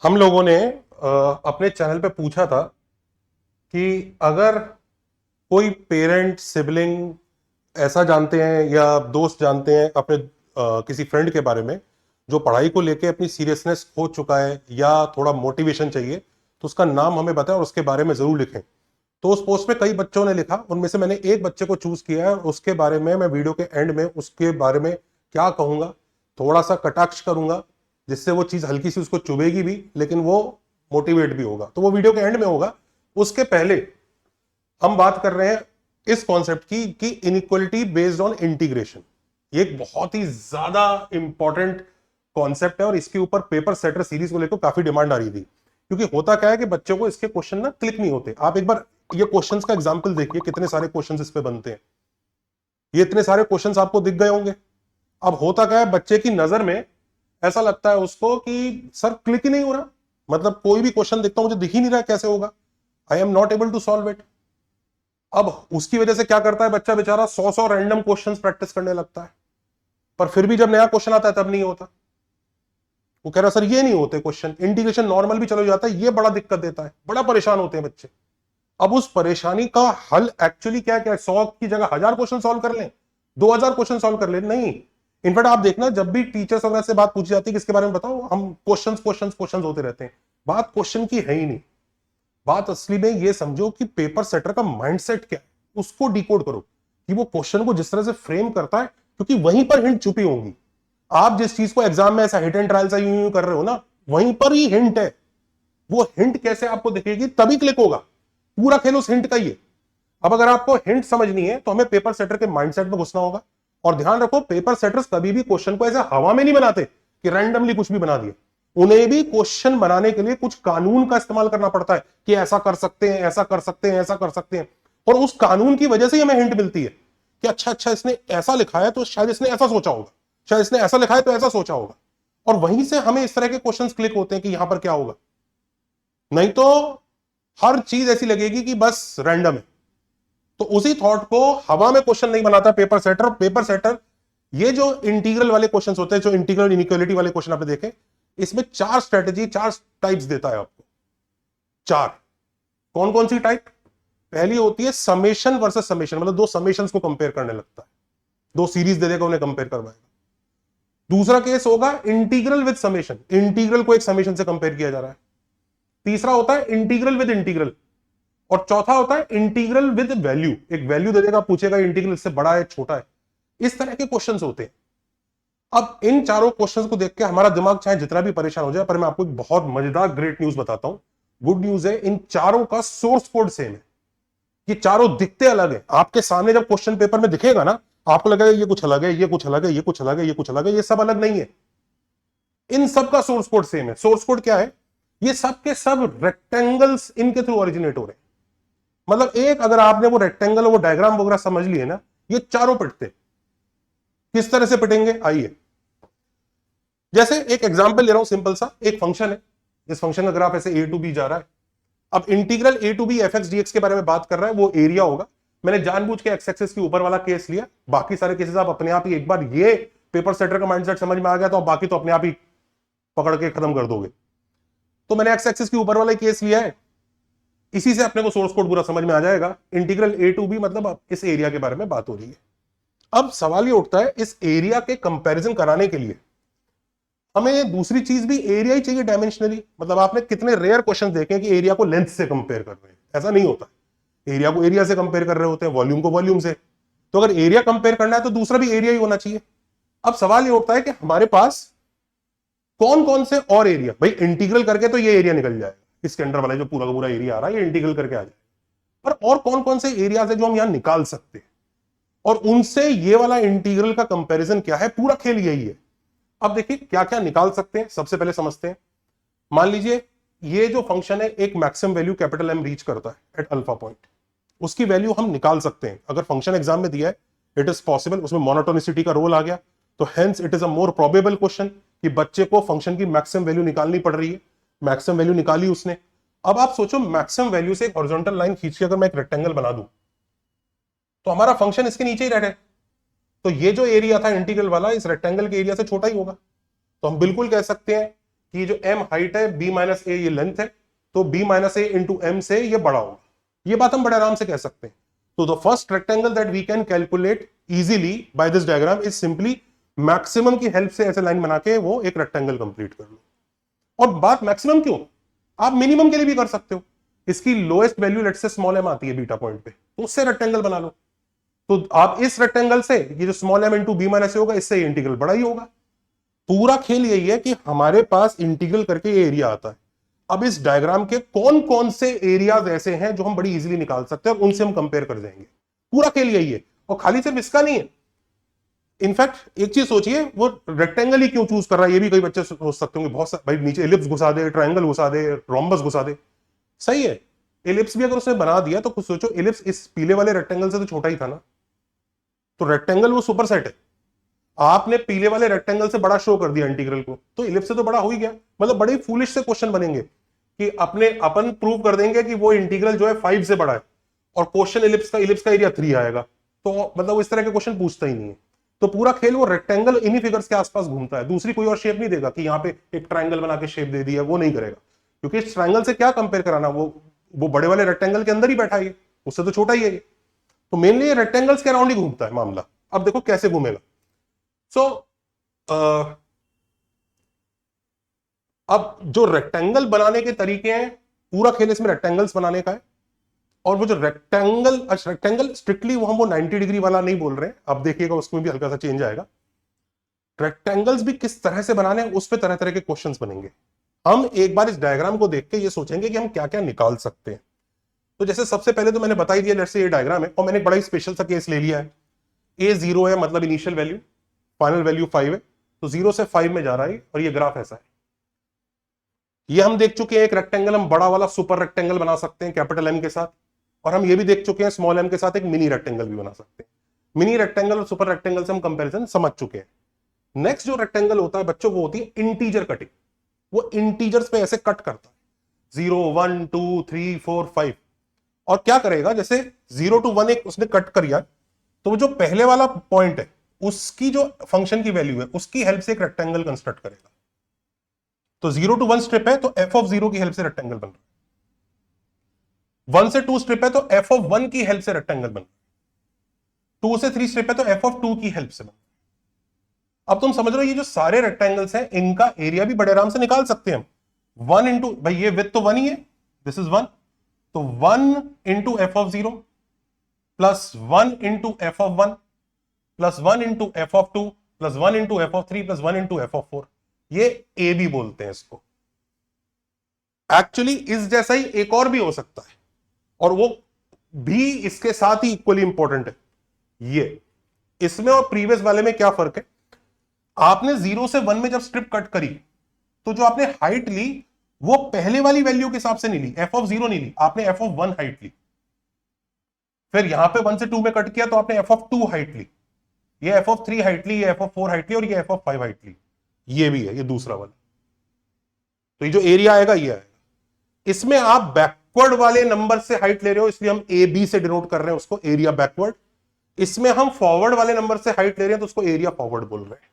हम लोगों ने अपने चैनल पे पूछा था कि अगर कोई पेरेंट सिबलिंग ऐसा जानते हैं या दोस्त जानते हैं अपने किसी फ्रेंड के बारे में जो पढ़ाई को लेके अपनी सीरियसनेस खो चुका है या थोड़ा मोटिवेशन चाहिए, तो उसका नाम हमें बताएं और उसके बारे में जरूर लिखें। तो उस पोस्ट में कई बच्चों ने लिखा, उनमें से मैंने एक बच्चे को चूज किया है और उसके बारे में मैं वीडियो के एंड में उसके बारे में क्या कहूंगा, थोड़ा सा कटाक्ष करूंगा, जिससे वो चीज हल्की सी उसको चुभेगी भी लेकिन वो मोटिवेट भी होगा। तो वो वीडियो के एंड में होगा। उसके पहले हम बात कर रहे हैं इस कॉन्सेप्ट की कि इनइक्वलिटी बेस्ड ऑन इंटीग्रेशन। ये एक बहुत ही ज्यादा इंपॉर्टेंट कॉन्सेप्ट है और इसके ऊपर पेपर सेटर सीरीज को लेकर काफी डिमांड आ रही थी, क्योंकि होता क्या है कि बच्चों को इसके क्वेश्चन ना क्लिक नहीं होते। आप एक बार ये क्वेश्चंस का एग्जांपल देखिए, कितने सारे क्वेश्चंस इस पे बनते हैं। ये इतने सारे क्वेश्चंस आपको दिख गए होंगे। अब होता क्या है, बच्चे की नजर में ऐसा लगता है उसको कि सर क्लिक ही नहीं हो रहा, मतलब कोई भी क्वेश्चन देखता हूं मुझे दिख ही नहीं रहा, कैसे होगा, I am not able to solve it. अब उसकी वजह से क्या करता है बच्चा बेचारा, 100 रैंडम क्वेश्चंस प्रैक्टिस करने लगता है, पर फिर भी जब नया क्वेश्चन आता है तब नहीं होता। वो कह रहा सर ये नहीं होते क्वेश्चन, इंटीग्रेशन नॉर्मल भी चलो जाता है, ये बड़ा दिक्कत देता है, बड़ा परेशान होते हैं बच्चे। अब उस परेशानी का हल एक्चुअली क्या क्या है? 100 की जगह 1000 क्वेश्चन सॉल्व कर लें, 2000 क्वेश्चन सॉल्व कर लें, नहीं। इनफैक्ट आप देखना, जब भी टीचर्स वगैरह से बात पूछी जाती है किसके बारे में बताओ, हम क्वेश्चन क्वेश्चन क्वेश्चन होते रहते हैं। बात क्वेश्चन की है ही नहीं। बात असली में ये समझो कि पेपर सेटर का माइंडसेट क्या है, उसको डिकोड करो कि वो क्वेश्चन को जिस तरह से फ्रेम करता है, क्योंकि वहीं पर हिंट छुपी होंगी। आप जिस चीज को एग्जाम में ऐसा हिट एंड ट्रायल सा यूं कर रहे हो ना, वहीं पर ही हिंट है। वो हिंट कैसे आपको दिखेगी, तभी क्लिक होगा। पूरा खेल उस हिंट का ही है। अब अगर आपको हिंट समझनी है तो हमें पेपर सेटर के माइंडसेट में घुसना होगा। और ध्यान रखो, पेपर सेटर्स कभी भी क्वेश्चन को ऐसे हवा में नहीं बनाते कि रैंडमली कुछ भी बना दिया। उन्हें भी क्वेश्चन बनाने के लिए कुछ कानून का इस्तेमाल करना पड़ता है कि ऐसा कर सकते हैं, ऐसा कर सकते हैं, ऐसा कर सकते हैं। और उस कानून की वजह से ही हमें हिंट मिलती है कि अच्छा अच्छा इसने ऐसा लिखा है तो शायद इसने ऐसा सोचा होगा, शायद इसने ऐसा लिखा है तो ऐसा सोचा होगा। और वहीं से हमें इस तरह के क्वेश्चंस क्लिक होते हैं कि यहां पर क्या होगा। नहीं तो हर चीज ऐसी लगेगी कि बस रैंडम है। तो उसी थॉट को हवा में क्वेश्चन नहीं बनाता पेपर सेटर। पेपर सेटर ये जो इंटीग्रल वाले क्वेश्चंस होते हैं, जो इंटीग्रल इनइक्वालिटी वाले क्वेश्चन आपने देखे, इसमें 4 स्ट्रेटेजी, 4 टाइप्स देता है आपको। 4। कौन कौन सी टाइप? पहली होती है समेशन वर्सेस समेशन, मतलब दो समेशंस को कंपेयर करने लगता है, दो सीरीज दे देगा उन्हें कंपेयर करवाएगा। दूसरा केस होगा इंटीग्रल विद समेशन, इंटीग्रल को एक समेशन से कंपेयर किया जा रहा है। तीसरा होता है इंटीग्रल विद इंटीग्रल। और चौथा होता है इंटीग्रल विद वैल्यू, एक वैल्यू दे देगा, पूछेगा इंटीग्रल इससे बड़ा है छोटा है। इस तरह के क्वेश्चंस होते हैं। अब इन चारों क्वेश्चंस को देख के हमारा दिमाग चाहे जितना भी परेशान हो जाए, पर मैं आपको एक बहुत मजेदार ग्रेट न्यूज बताता हूं। गुड न्यूज है, इन चारों का सोर्स कोड सेम है। ये चारों दिखते अलग है, आपके सामने जब क्वेश्चन पेपर में दिखेगा ना, आपको लगेगा ये कुछ अलग है, ये कुछ अलग है, ये कुछ अलग है, ये कुछ अलग है, ये सब अलग नहीं है। इन सब का सोर्स कोड सेम है। सोर्स कोड क्या है? ये सब के सब रेक्टेंगल्स इनके थ्रू ओरिजिनेट हो रहे हैं। मतलब एक अगर आपने वो रेक्टेंगल और वो डायग्राम वगैरह समझ लिए ना, ये चारों पिटते। किस तरह से पिटेंगे, आइए। जैसे एक एग्जांपल ले रहा हूं सिंपल सा, एक फंक्शन है, इस फंक्शन का ग्राफ ऐसे ए टू बी जा रहा है। अब integral A to B F X D X के बारे में बात कर रहा है, वो एरिया होगा। मैंने जानबूझ के एक्स एक्सिस के ऊपर वाला केस लिया, बाकी सारे केसेस आप अपने आप ही, एक बार ये पेपर सेटर का माइंडसेट समझ में आ गया तो बाकी तो अपने आप ही पकड़ के खत्म कर दोगे। तो मैंने एक्स एक्सिस के ऊपर वाला केस लिया है, इसी से अपने को सोर्स कोड पूरा समझ में आ जाएगा। इंटीग्रल ए टू बी, मतलब अब इस एरिया के बारे में बात हो रही है। अब सवाल ये उठता है, इस एरिया के कंपैरिजन कराने के लिए हमें दूसरी चीज भी एरिया ही चाहिए डायमेंशनली। मतलब आपने कितने रेयर क्वेश्चन देखे कि एरिया को लेंथ से कंपेयर कर रहे हैं, ऐसा नहीं होता। एरिया को एरिया से कंपेयर कर रहे होते हैं, वॉल्यूम को वॉल्यूम से। तो अगर एरिया कंपेयर करना है तो दूसरा भी एरिया ही होना चाहिए। अब सवाल ये उठता है कि हमारे पास कौन कौन से और एरिया, भाई इंटीग्रल करके तो ये एरिया निकल जाएगा, इसके अंदर वाला जो पूरा का पूरा एरिया आ रहा है ये इंटीग्रल करके आ जाएगा, पर और कौन कौन से एरियाज है जो हम यहां निकाल सकते हैं, और उनसे ये वाला इंटीग्रल का कंपैरिजन क्या है, पूरा खेल यही है। अब देखिए क्या क्या निकाल सकते हैं, सबसे पहले समझते हैं। मान लीजिए ये जो फंक्शन है एक maximum value capital M reach करता है एट अल्फा पॉइंट, उसकी वैल्यू हम निकाल सकते हैं। अगर फंक्शन एग्जाम में दिया है, इट इज पॉसिबल, उसमें मोनोटोनिसिटी का रोल आ गया, तो hence it is a more probable question कि बच्चे को फंक्शन की मैक्सिमम वैल्यू निकालनी पड़ रही है। मैक्सिमम वैल्यू निकाली उसने। अब आप सोचो, मैक्सिमम वैल्यू से एक हॉरिजॉन्टल लाइन खींच के अगर मैं एक रेक्टेंगल बना दूं, तो हमारा फंक्शन इसके नीचे ही रह रहा है, तो ये जो एरिया था इंटीग्रल वाला इस रेक्टेंगल के एरिया से छोटा ही होगा। तो हम बिल्कुल कह सकते हैं कि जो m हाइट है, b माइनस ए ये लेंथ है, तो b माइनस ए इंटू एम से ये बड़ा होगा। ये बात हम बड़े आराम से कह सकते हैं। तो the first rectangle that we can calculate easily by this diagram is simply maximum की हेल्प से ऐसे लाइन बना के वो एक रेक्टेंगल कंप्लीट कर लो। और बात मैक्सिमम क्यों, आप मिनिमम के लिए भी कर सकते हो। इसकी lowest value let's say small M आती है बीटा पॉइंट पे, तो उससे रेक्टेंगल बना लो। तो आप इस रेक्टेंगल से ये जो small M into B minus होगा, इससे इंटीग्रल बड़ा ही होगा। पूरा खेल यही है कि हमारे पास इंटीग्रल करके ये एरिया आता है। अब इस डायग्राम के कौन कौन से एरियाज ऐसे हैं जो हम बड़ी इजीली निकाल सकते हैं और उनसे हम कंपेयर कर जाएंगे। पूरा खेल यही है। और खाली सिर्फ इसका नहीं है, इनफैक्ट एक चीज सोचिए, वो रेक्टेंगल ही क्यों चूज कर रहा है, ये भी कई बच्चे सोच सकते होंगे। बहुत भाई नीचे एलिप्स घुसा दे, ट्रायंगल घुसा दे, रोम्बस घुसा दे, सही है। एलिप्स भी अगर उसने बना दिया तो कुछ सोचो, एलिप्स इस पीले वाले रेक्टेंगल से तो छोटा ही था ना, तो रेक्टेंगल वो सुपर सेट है। आपने पीले वाले रेक्टेंगल से बड़ा शो कर दिया इंटीग्रल को, तो इलिप्स से तो बड़ा हो ही गया। मतलब बड़े फूलिश से क्वेश्चन बनेंगे कि अपन प्रूव कर देंगे कि वो इंटीग्रल जो है 5 से बड़ा है, और क्वेश्चन इलिप्स का एरिया 3 आएगा। तो मतलब वो इस तरह के क्वेश्चन पूछता ही नहीं है। तो पूरा खेल वो रेक्टेंगल इन्हीं फिगर्स के आसपास घूमता है। दूसरी कोई और शेप नहीं देगा कि यहाँ पे एक ट्रायंगल बना के शेप दे दिया, वो नहीं करेगा। क्योंकि इस ट्रायंगल से क्या कंपेयर कराना, वो बड़े वाले रेक्टेंगल के अंदर ही बैठा है, उससे तो छोटा ही है। तो मेनली ये रेक्टेंगल्स के अराउंड ही घूमता है मामला। अब देखो कैसे घूमेगा। सो अब जो रेक्टेंगल बनाने के तरीके हैं, पूरा खेल इसमें रेक्टेंगल्स बनाने का है। और वो जो रेक्टेंगल स्ट्रिक्टली वो 90 डिग्री वाला नहीं बोल रहे हैं, अब देखिएगा उसमें भी हल्का सा चेंज आएगा। रेक्टेंगल्स भी किस तरह से बनाने हैं, उस पर तरह तरह के क्वेश्चंस बनेंगे। हम एक बार इस डायग्राम को देख के ये सोचेंगे कि हम क्या क्या निकाल सकते हैं। तो जैसे सबसे पहले तो मैंने बता ही दिया, जैसे ये डायग्राम है और मैंने बड़ा ही स्पेशल सा केस ले लिया है। ए 0 है, मतलब इनिशियल वैल्यू, फाइनल वैल्यू 5 है, तो 0 से 5 में जा रहा है और ये ग्राफ ऐसा है। ये हम देख चुके हैं, एक रेक्टेंगल हम बड़ा वाला सुपर रेक्टेंगल बना सकते हैं कैपिटल एम के साथ, और हम ये भी देख चुके हैं स्मॉल एम के साथ एक मिनी रेक्टेंगल भी बना सकते हैं। मिनी रेक्टेंगल और सुपर रेक्टेंगल से हम कंपैरिजन समझ चुके हैं। नेक्स्ट जो रेक्टेंगल होता है बच्चों, वो होती है इंटीजर कटिंग। वो इंटीजर्स पे ऐसे कट करता है, 0 1 2 3 4 5। और क्या करेगा, जैसे 0 to 1 एक उसने कट कर दिया, तो जो पहले वाला पॉइंट है उसकी जो फंक्शन की वैल्यू है उसकी हेल्प से एक रेक्टेंगल कंस्ट्रक्ट करेगा। तो 0 to 1 स्ट्रिप है तो f ऑफ 0 की हेल्प से रेक्टेंगल बन रहा है। 1 से 2 स्ट्रिप है तो f ऑफ 1 की हेल्प से रेक्टेंगल बन रहा है। 2 से 3 स्ट्रिप है तो f ऑफ 2 की हेल्प से बन रहा है। अब तुम समझ रहे हो, ये जो सारे रेक्टेंगल्स हैं इनका एरिया भी बड़े आराम से निकाल सकते हैं हम। 1 इंटू, भाई ये विड्थ तो 1 ही है, दिस इज 1, तो 1 into F of 0 plus 1 into F of 1 plus 1 into F of 2 plus 1 into F of 3 plus 1 into F of 4। ये ए बी बोलते हैं इसको। एक्चुअली इस जैसा ही एक और भी हो सकता है, और वो भी इसके साथ ही इक्वली इंपॉर्टेंट है। ये इसमें और प्रीवियस वाले में क्या फर्क है, आपने 0 से 1 में जब स्ट्रिप कट करी तो जो आपने हाइट ली वो पहले वाली वैल्यू के हिसाब से नहीं ली, एफ ऑफ 0 नहीं ली, आपने एफ ऑफ 1 हाइट ली। फिर यहां पे 1 से 2 में कट किया तो आपने एफ ऑफ 2 हाइट ली, ये एफ ऑफ 3 हाइट ली, ये एफ ऑफ 4 हाइट ली, और ये एफ ऑफ 5 हाइट ली। ये भी है, ये दूसरा वाला। तो ये जो एरिया आएगा ये आएगा। इसमें आप बैकवर्ड वाले नंबर से हाइट ले रहे हो, इसलिए हम ए बी से डिनोट कर रहे हैं उसको, एरिया बैकवर्ड। इसमें हम फॉरवर्ड वाले नंबर से हाइट ले रहे हैं तो उसको एरिया फॉरवर्ड बोल रहे हैं।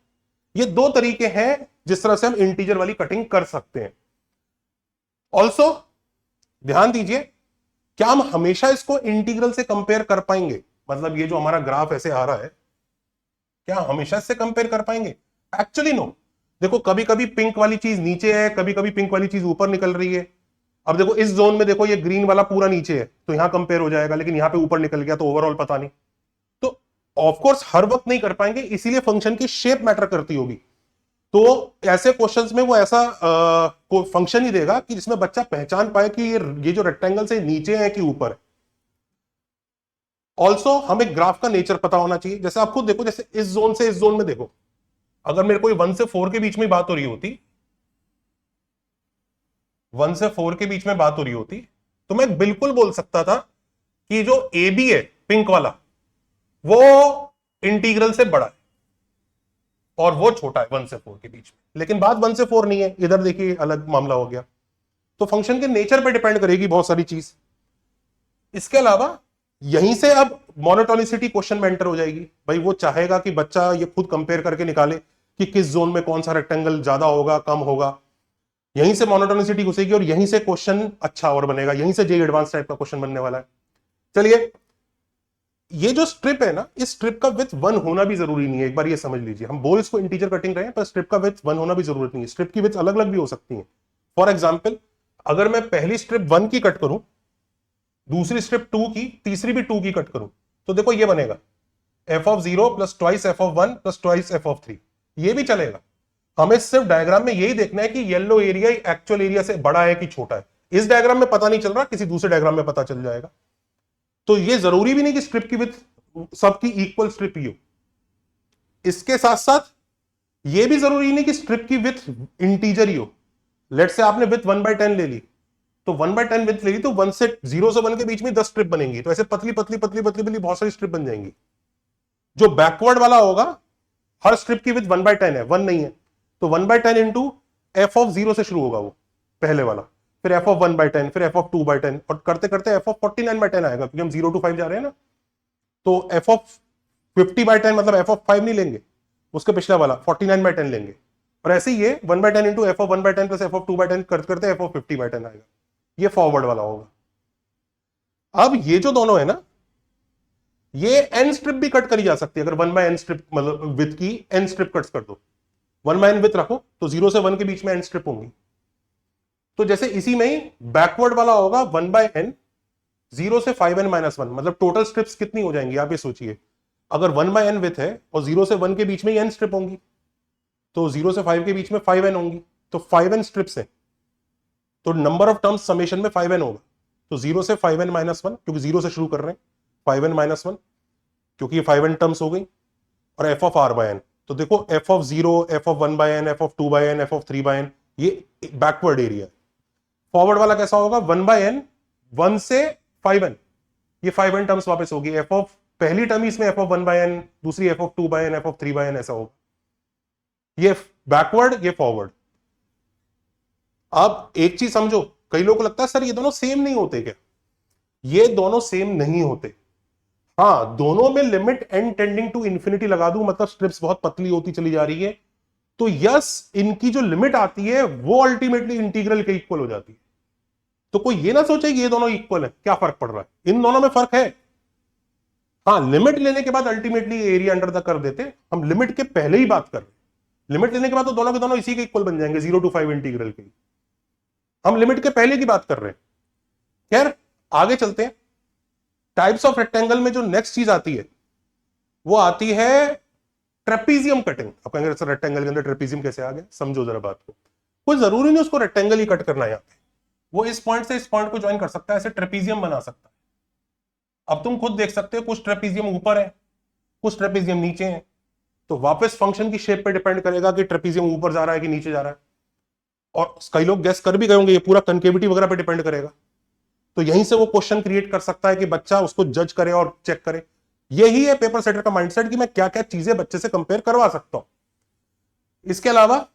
ये दो तरीके हैं जिस तरह से हम इंटीजर वाली कटिंग कर सकते हैं। ऑल्सो ध्यान दीजिए, क्या हम हमेशा इसको इंटीग्रल से कंपेयर कर पाएंगे? मतलब ये जो हमारा ग्राफ ऐसे आ रहा है, क्या हमेशा इससे कंपेयर कर पाएंगे? Actually no. देखो कभी कभी पिंक वाली चीज नीचे है, कभी कभी पिंक वाली चीज ऊपर निकल रही है। अब देखो इस जोन में देखो ये ग्रीन वाला पूरा नीचे है तो यहां कंपेयर हो जाएगा, लेकिन यहां पे ऊपर निकल गया तो ओवरऑल पता नहीं। तो ऑफकोर्स हर वक्त नहीं कर पाएंगे, इसीलिए फंक्शन की शेप मैटर करती होगी। तो ऐसे क्वेश्चंस में वो ऐसा को फंक्शन ही देगा कि जिसमें बच्चा पहचान पाए कि ये जो रेक्टेंगल से नीचे है कि ऊपर है। ऑल्सो हमें ग्राफ का नेचर पता होना चाहिए। जैसे आप खुद देखो, जैसे इस जोन से इस जोन में देखो, अगर मेरे को 1 से 4 के बीच में बात हो रही होती, 1 से 4 के बीच में बात हो रही होती, तो मैं बिल्कुल बोल सकता था कि जो ए बी है पिंक वाला वो इंटीग्रल से बड़ा है और वो छोटा है 1 से 4 के बीच में। लेकिन बात 1 से 4 नहीं है, इधर देखिए अलग मामला हो गया। तो फंक्शन के नेचर पे डिपेंड करेगी बहुत सारी चीज। इसके अलावा यहीं से अब मोनोटोनिसिटी क्वेश्चन में एंटर हो जाएगी। भाई वो चाहेगा कि बच्चा ये खुद कंपेयर करके निकाले कि किस जोन में कौन सा रेक्टेंगल ज्यादा होगा कम होगा। यहीं से मोनोटोनिसिटी घुसेगी और यहीं से क्वेश्चन अच्छा और बनेगा, यहीं से जे एडवांस टाइप का क्वेश्चन बनने वाला है। चलिए, ये जो स्ट्रिप है ना, इस स्ट्रिप का विड्थ 1 होना भी जरूरी नहीं है, एक बार ये समझ लीजिए। हम बोल इसको इंटीजर कटिंग रहे हैं, पर स्ट्रिप का विड्थ 1 होना भी जरूरत नहीं है। स्ट्रिप की विड्थ अलग अलग भी हो सकती है। फॉर एग्जाम्पल, अगर मैं पहली स्ट्रिप 1 की कट करूं, दूसरी स्ट्रिप 2 की, तीसरी भी 2 की कट करूं, तो देखो ये बनेगा f(0) plus twice f(1) plus twice f(3). ये भी चलेगा। हमें सिर्फ डायग्राम में यही देखना है कि येलो एरिया एक्चुअल एरिया से बड़ा है कि छोटा है। इस डायग्राम में पता नहीं चल रहा, किसी दूसरे डायग्राम में पता चल जाएगा। तो ये जरूरी भी नहीं कि स्ट्रिप की विड्थ सबकी इक्वल स्ट्रिप ही हो। इसके साथ साथ ये भी जरूरी नहीं कि स्ट्रिप की विड्थ इंटीजर ही हो। लेट से आपने विड्थ 1/10 ले ली, तो 1/10 विड्थ ले ली, तो 1 से 0 से 1 के बीच में 10 स्ट्रिप बनेंगी। तो ऐसे पतली पतली पतली पतली पतली बहुत सारी स्ट्रिप बन जाएंगी। जो बैकवर्ड वाला होगा, हर स्ट्रिप की विड्थ 1/10 है, 1 नहीं है, तो 1/10 इंटू f(0) से शुरू होगा वो पहले वाला, फिर f(1/10), फिर f(2/10), और करते करते f(49/10) आएगा, क्योंकि हम 0 to 5 जा रहे हैं ना। तो f(50/10) मतलब f(5) नहीं लेंगे, उसके पिछला वाला 49/10 लेंगे। और ऐसे ही ये 1/10 इंटू f(1/10) प्लस f(2/10) करते करते f(50/10) आएगा। ये फॉरवर्ड वाला होगा। अब ये जो दोनों है ना, ये n स्ट्रिप भी कट करी जा सकती है। अगर 1/n स्ट्रिप मतलब विथ की n स्ट्रिप कट्स कर दो, 1/n विथ रखो, तो 0 से 1 के बीच में n स्ट्रिप होंगी। तो जैसे इसी में ही बैकवर्ड वाला होगा 1/n, 0 से 5n-1, मतलब टोटल स्ट्रिप्स कितनी हो जाएंगी आप ये सोचिए। अगर 1/n विथ है और 0 से 1 के बीच में n स्ट्रिप होंगी, तो 0 से 5 के बीच में 5n होंगी, तो 5n स्ट्रिप्स है, तो नंबर ऑफ टर्म्स समेशन में 5n होगा। तो 0 से 5n-1, क्योंकि 0 से शुरू कर रहे हैं, 5n-1, क्योंकि ये 5n टर्म्स हो गई, और f(r/n). तो देखो f(0), f(1/n), f(2/n), f(3/n), ये बैकवर्ड एरिया है। फॉरवर्ड वाला कैसा होगा? 1/n, 1 से 5n, ये 5n टर्म्स वापस होगी। पहली टर्म इसमें f(1/n), दूसरी f(2/n), f(3/n), ऐसा होगा। ये बैकवर्ड, ये फॉरवर्ड। अब एक चीज समझो, कई लोगों को लगता है सर ये दोनों सेम नहीं होते क्या? ये दोनों सेम नहीं होते। हाँ, दोनों में limit n tending to infinity लगा दूं, मतलब स्ट्रिप्स बहुत पतली होती चली जा रही है, तो यस, इनकी जो लिमिट आती है वो अल्टीमेटली इंटीग्रल के इक्वल हो जाती है। तो कोई ये ना सोचे कि ये दोनों इक्वल है, क्या फर्क पड़ रहा है? इन दोनों में फर्क है। हाँ, लिमिट लेने के बाद ultimately area under the curve देते, हम लिमिट के पहले ही बात कर रहे हैं। लिमिट लेने के बाद तो दोनों के दोनों इसी के इक्वल बन जाएंगे, 0 to 5 इंटीग्रल के। हम लिमिट के पहले की बात कर रहे हैं। खैर, आगे चलते हैं। टाइप्स ऑफ रेक्टेंगल में जो नेक्स्ट चीज आती है वो आती है ट्रेपीजियम कटिंग। आप कहेंगे सर रेक्टेंगल के अंदर ट्रेपीजियम कैसे आ गया? समझो जरा बात को। कोई जरूरी नहीं उसको रेक्टेंगल ही कट करना है। यहाँ पे वो इस पॉइंट से इस पॉइंट को ज्वाइन कर सकता है, ऐसे ट्रेपीजियम बना सकता है। अब तुम खुद देख सकते हो, कुछ ट्रेपीजियम ऊपर है, कुछ ट्रेपीजियम नीचे है, तो वापस फंक्शन की शेप पे डिपेंड करेगा कि ट्रेपीजियम ऊपर जा रहा है कि नीचे जा रहा है। और कई लोग गेस कर भी गए होंगे, ये पूरा कनकेविटी वगैरह पे डिपेंड करेगा। तो यहीं से वो क्वेश्चन क्रिएट कर सकता है कि बच्चा उसको जज करे और चेक करे। यही है पेपर सेटर का माइंडसेट कि मैं क्या क्या चीजें बच्चे से कंपेयर करवा सकता हूं। इसके अलावा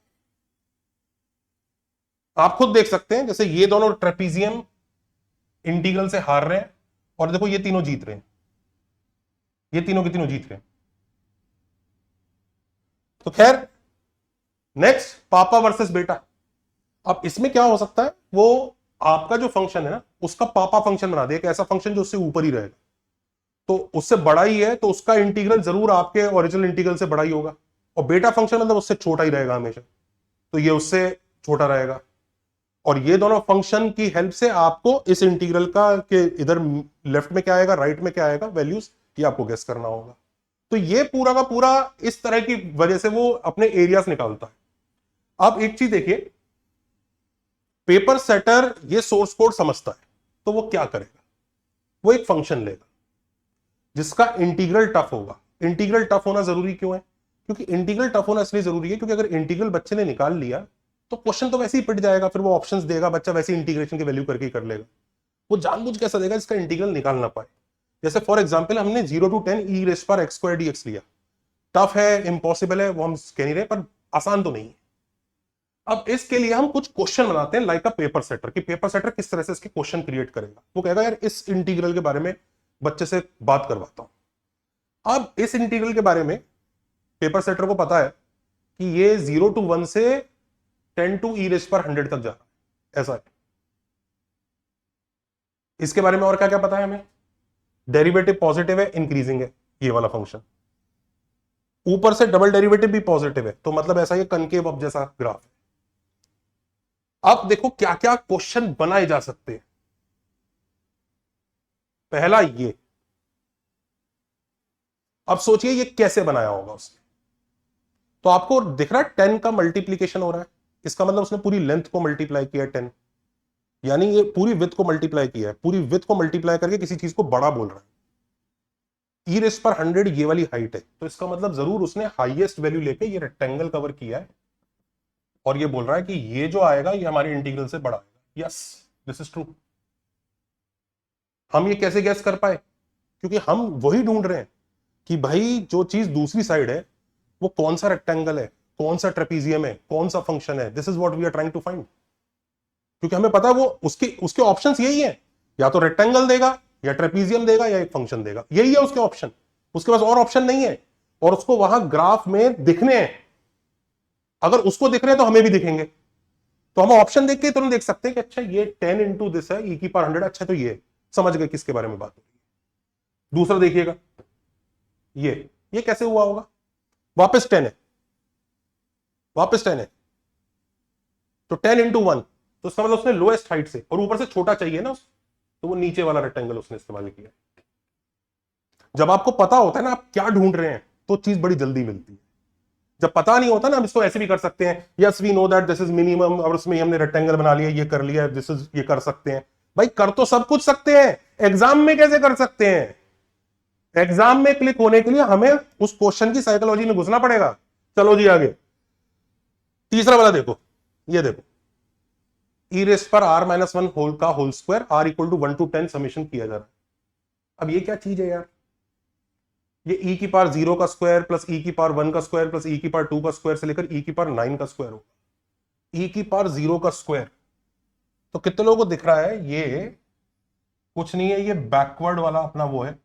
आप खुद देख सकते हैं, जैसे ये दोनों ट्रेपीजियम इंटीग्रल से हार रहे हैं, और देखो ये तीनों जीत रहे हैं, ये तीनों के तीनों जीत रहे हैं। तो खैर, नेक्स्ट पापा वर्सेस बेटा। अब इसमें क्या हो सकता है, वो आपका जो फंक्शन है ना, उसका पापा फंक्शन बना दे, एक ऐसा फंक्शन जो उससे ऊपर ही रहेगा। तो उससे बड़ा ही है, तो उसका इंटीग्रल जरूर आपके ओरिजिनल इंटीग्रल से बड़ा ही होगा। और बेटा फंक्शन मतलब उससे छोटा ही रहेगा हमेशा, तो ये उससे छोटा रहेगा। और ये दोनों फंक्शन की हेल्प से आपको इस इंटीग्रल का कि इधर लेफ्ट में क्या आएगा, राइट में क्या आएगा वैल्यूज, ये आपको गेस करना होगा। तो ये पूरा का पूरा इस तरह की वजह से वो अपने एरियाज निकालता है। अब एक चीज देखिए, पेपर सेटर ये सोर्स कोड समझता है, तो वो क्या करेगा, वो एक फंक्शन लेगा जिसका इंटीग्रल टफ होगा। इंटीग्रल टफ होना जरूरी क्यों है? क्योंकि इंटीग्रल टफ होना इसलिए जरूरी है क्योंकि अगर इंटीग्रल बच्चे ने निकाल लिया तो क्वेश्चन तो वैसे ही पिट जाएगा, फिर वो ऑप्शंस देगा, बच्चा वैसे इंटीग्रेशन की वैल्यू करके ही कर लेगा। वो जानबूझ कैसा देगा जिसका इंटीग्रल निकाल ना पाए। जैसे फॉर एग्जाम्पल हमने 0 to 10 e⁻x² dx लिया। टफ है, इम्पॉसिबल है, वो हम कह नहीं रहे, पर आसान तो नहीं है। अब इसके लिए हम कुछ क्वेश्चन बनाते हैं लाइक अ पेपर सेटर, कि पेपर सेटर किस तरह से इसके क्वेश्चन क्रिएट करेगा। वो कहेगा यार इस इंटीग्रल के बारे में बच्चे से बात करवाता हूं। अब इस इंटीग्रल के बारे में पेपर सेटर को पता है कि ये 0 to 1 से 10 टू ई रेस पर 100 तक जा रहा है, ऐसा है। इसके बारे में और क्या क्या पता है हमें? डेरिवेटिव पॉजिटिव है, इंक्रीजिंग है ये वाला फंक्शन, ऊपर से डबल डेरिवेटिव भी पॉजिटिव है, तो मतलब ऐसा ये कनकेव अब जैसा ग्राफ है। अब देखो क्या क्या क्वेश्चन बनाए जा सकते हैं। पहला ये, अब सोचिए ये कैसे बनाया होगा उसने। तो आपको दिख रहा है 10 का मल्टीप्लीकेशन हो रहा है, इसका मतलब उसने पूरी लेंथ को मल्टीप्लाई किया 10, यानी ये पूरी विड्थ को मल्टीप्लाई किया है, पूरी विड्थ को मल्टीप्लाई करके किसी चीज को बड़ा बोल रहा है। ई रेस पर 100 ये वाली हाइट है, तो इसका मतलब जरूर उसने हाईएस्ट वैल्यू लेके ये रेक्टेंगल कवर किया है, और ये बोल रहा है कि ये जो आएगा ये हमारे इंटीग्रल से बड़ा आएगा। Yes, this is true. हम ये कैसे गैस कर पाए? क्योंकि हम वही ढूंढ रहे हैं कि भाई जो चीज दूसरी साइड है वो कौन सा रेक्टेंगल है, कौन सा ट्रेपीजियम है, कौन सा फंक्शन है। This is what we are trying to find. क्योंकि हमें पता है वो उसके ऑप्शंस यही है, या तो रेक्टेंगल देगा, या ट्रेपीजियम देगा, या एक फंक्शन देगा, यही है उसके ऑप्शन। उसके पास और ऑप्शन नहीं है, और उसको वहां ग्राफ में दिखने हैं। अगर उसको दिख रहे हैं तो हमें भी दिखेंगे, तो हम ऑप्शन देख के तुरंत देख सकते हैं कि अच्छा ये 10 इंटू दिस है ई की पावर 100, अच्छा तो ये समझ गए किसके बारे में बात हो रही है। दूसरा देखिएगा, ये कैसे हुआ होगा? वापस 10 है, वापस 10 है, तो 10 इंटू 1, तो उसका मतलब उसने लोएस्ट हाइट से, और ऊपर से छोटा चाहिए ना, तो वो नीचे वाला रेक्टेंगल उसने इस्तेमाल किया। जब आपको पता होता है ना आप क्या ढूंढ रहे हैं, तो चीज बड़ी जल्दी मिलती है। जब पता नहीं होता ना, हम इसको ऐसे भी कर सकते हैं, yes we know that this is minimum, और उसमें हमने रेक्टेंगल बना लिया, ये कर लिया, दिस इज, ये कर सकते हैं। भाई कर तो सब कुछ सकते हैं, एग्जाम में कैसे कर सकते हैं? एग्जाम में क्लिक होने के लिए हमें उस क्वेश्चन की साइकोलॉजी में घुसना पड़ेगा। चलो जी आगे, तीसरा वाला देखो, ये देखो, ई रेस पर आर माइनस वन होल का whole square, R equal to 1 to 10 summation किया जा रहा है। अब ये क्या चीज है यार? ये ई की पावर 0 का स्क्वायर प्लस ई की पावर 1 का स्क्वायर प्लस ई की पावर 2 का स्क्वायर से लेकर ई की पावर 9 का स्क्वायर होगा। ई की पावर 0 का स्क्वायर, तो कितने लोगों को दिख रहा है? ये कुछ नहीं है, ये बैकवर्ड वाला अपना वो है,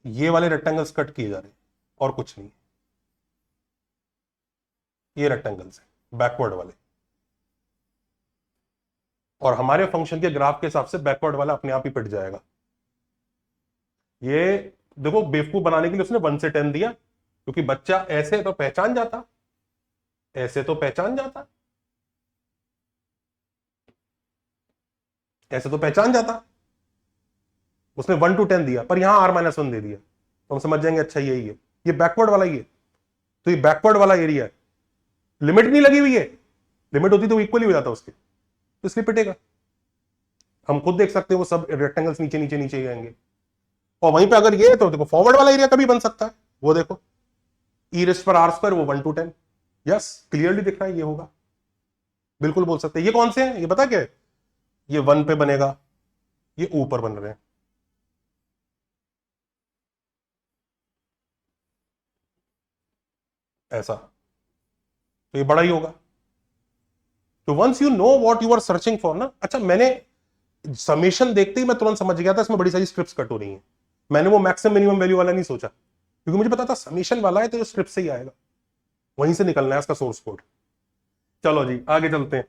ये वाले रेक्टेंगल्स कट किए जा रहे हैं, और कुछ नहीं। ये रेक्टेंगल्स है बैकवर्ड वाले, और हमारे फंक्शन के ग्राफ के हिसाब से बैकवर्ड वाला अपने आप ही पिट जाएगा। ये देखो, बेवकूफ बनाने के लिए उसने 1 से 10 दिया, क्योंकि बच्चा ऐसे तो पहचान जाता, ऐसे तो पहचान जाता, ऐसे तो पहचान जाता। उसने 1 to 10 दिया, पर यहां R-1 दे दिया, तो हम समझ जाएंगे अच्छा यही है, ये बैकवर्ड वाला ही है। तो ये बैकवर्ड वाला एरिया है, लिमिट नहीं लगी हुई है, लिमिट होती तो इक्वली हो जाता उसके, तो इसलिए पिटेगा। हम खुद देख सकते हैं वो सब रेक्टेंगल्स नीचे नीचे नीचे जाएंगे। और वहीं पे अगर ये, तो देखो फॉरवर्ड वाला एरिया कभी बन सकता है, वो देखो ई रेस पर आर स्क्वायर, वो 1 to 10, यस क्लियरली दिख रहा है ये होगा, बिल्कुल बोल सकते हैं। ये कौन से हैं ये बता क्या है? ये 1 पे बनेगा, ये ऊपर बन रहे हैं, ऐसा, तो ये बड़ा ही होगा। तो once you know what you are searching for ना, अच्छा मैंने समेशन देखते ही मैं तुरंत समझ गया था इसमें बड़ी सारी स्ट्रिप्स कट हो रही हैं। मैंने वो मैक्सिमम मिनिमम वैल्यू वाला नहीं सोचा, क्योंकि मुझे पता था समेशन वाला है तो ये स्ट्रिप से ही आएगा, वहीं से निकलना है इसका सोर्स कोड। चलो जी आगे चलते हैं।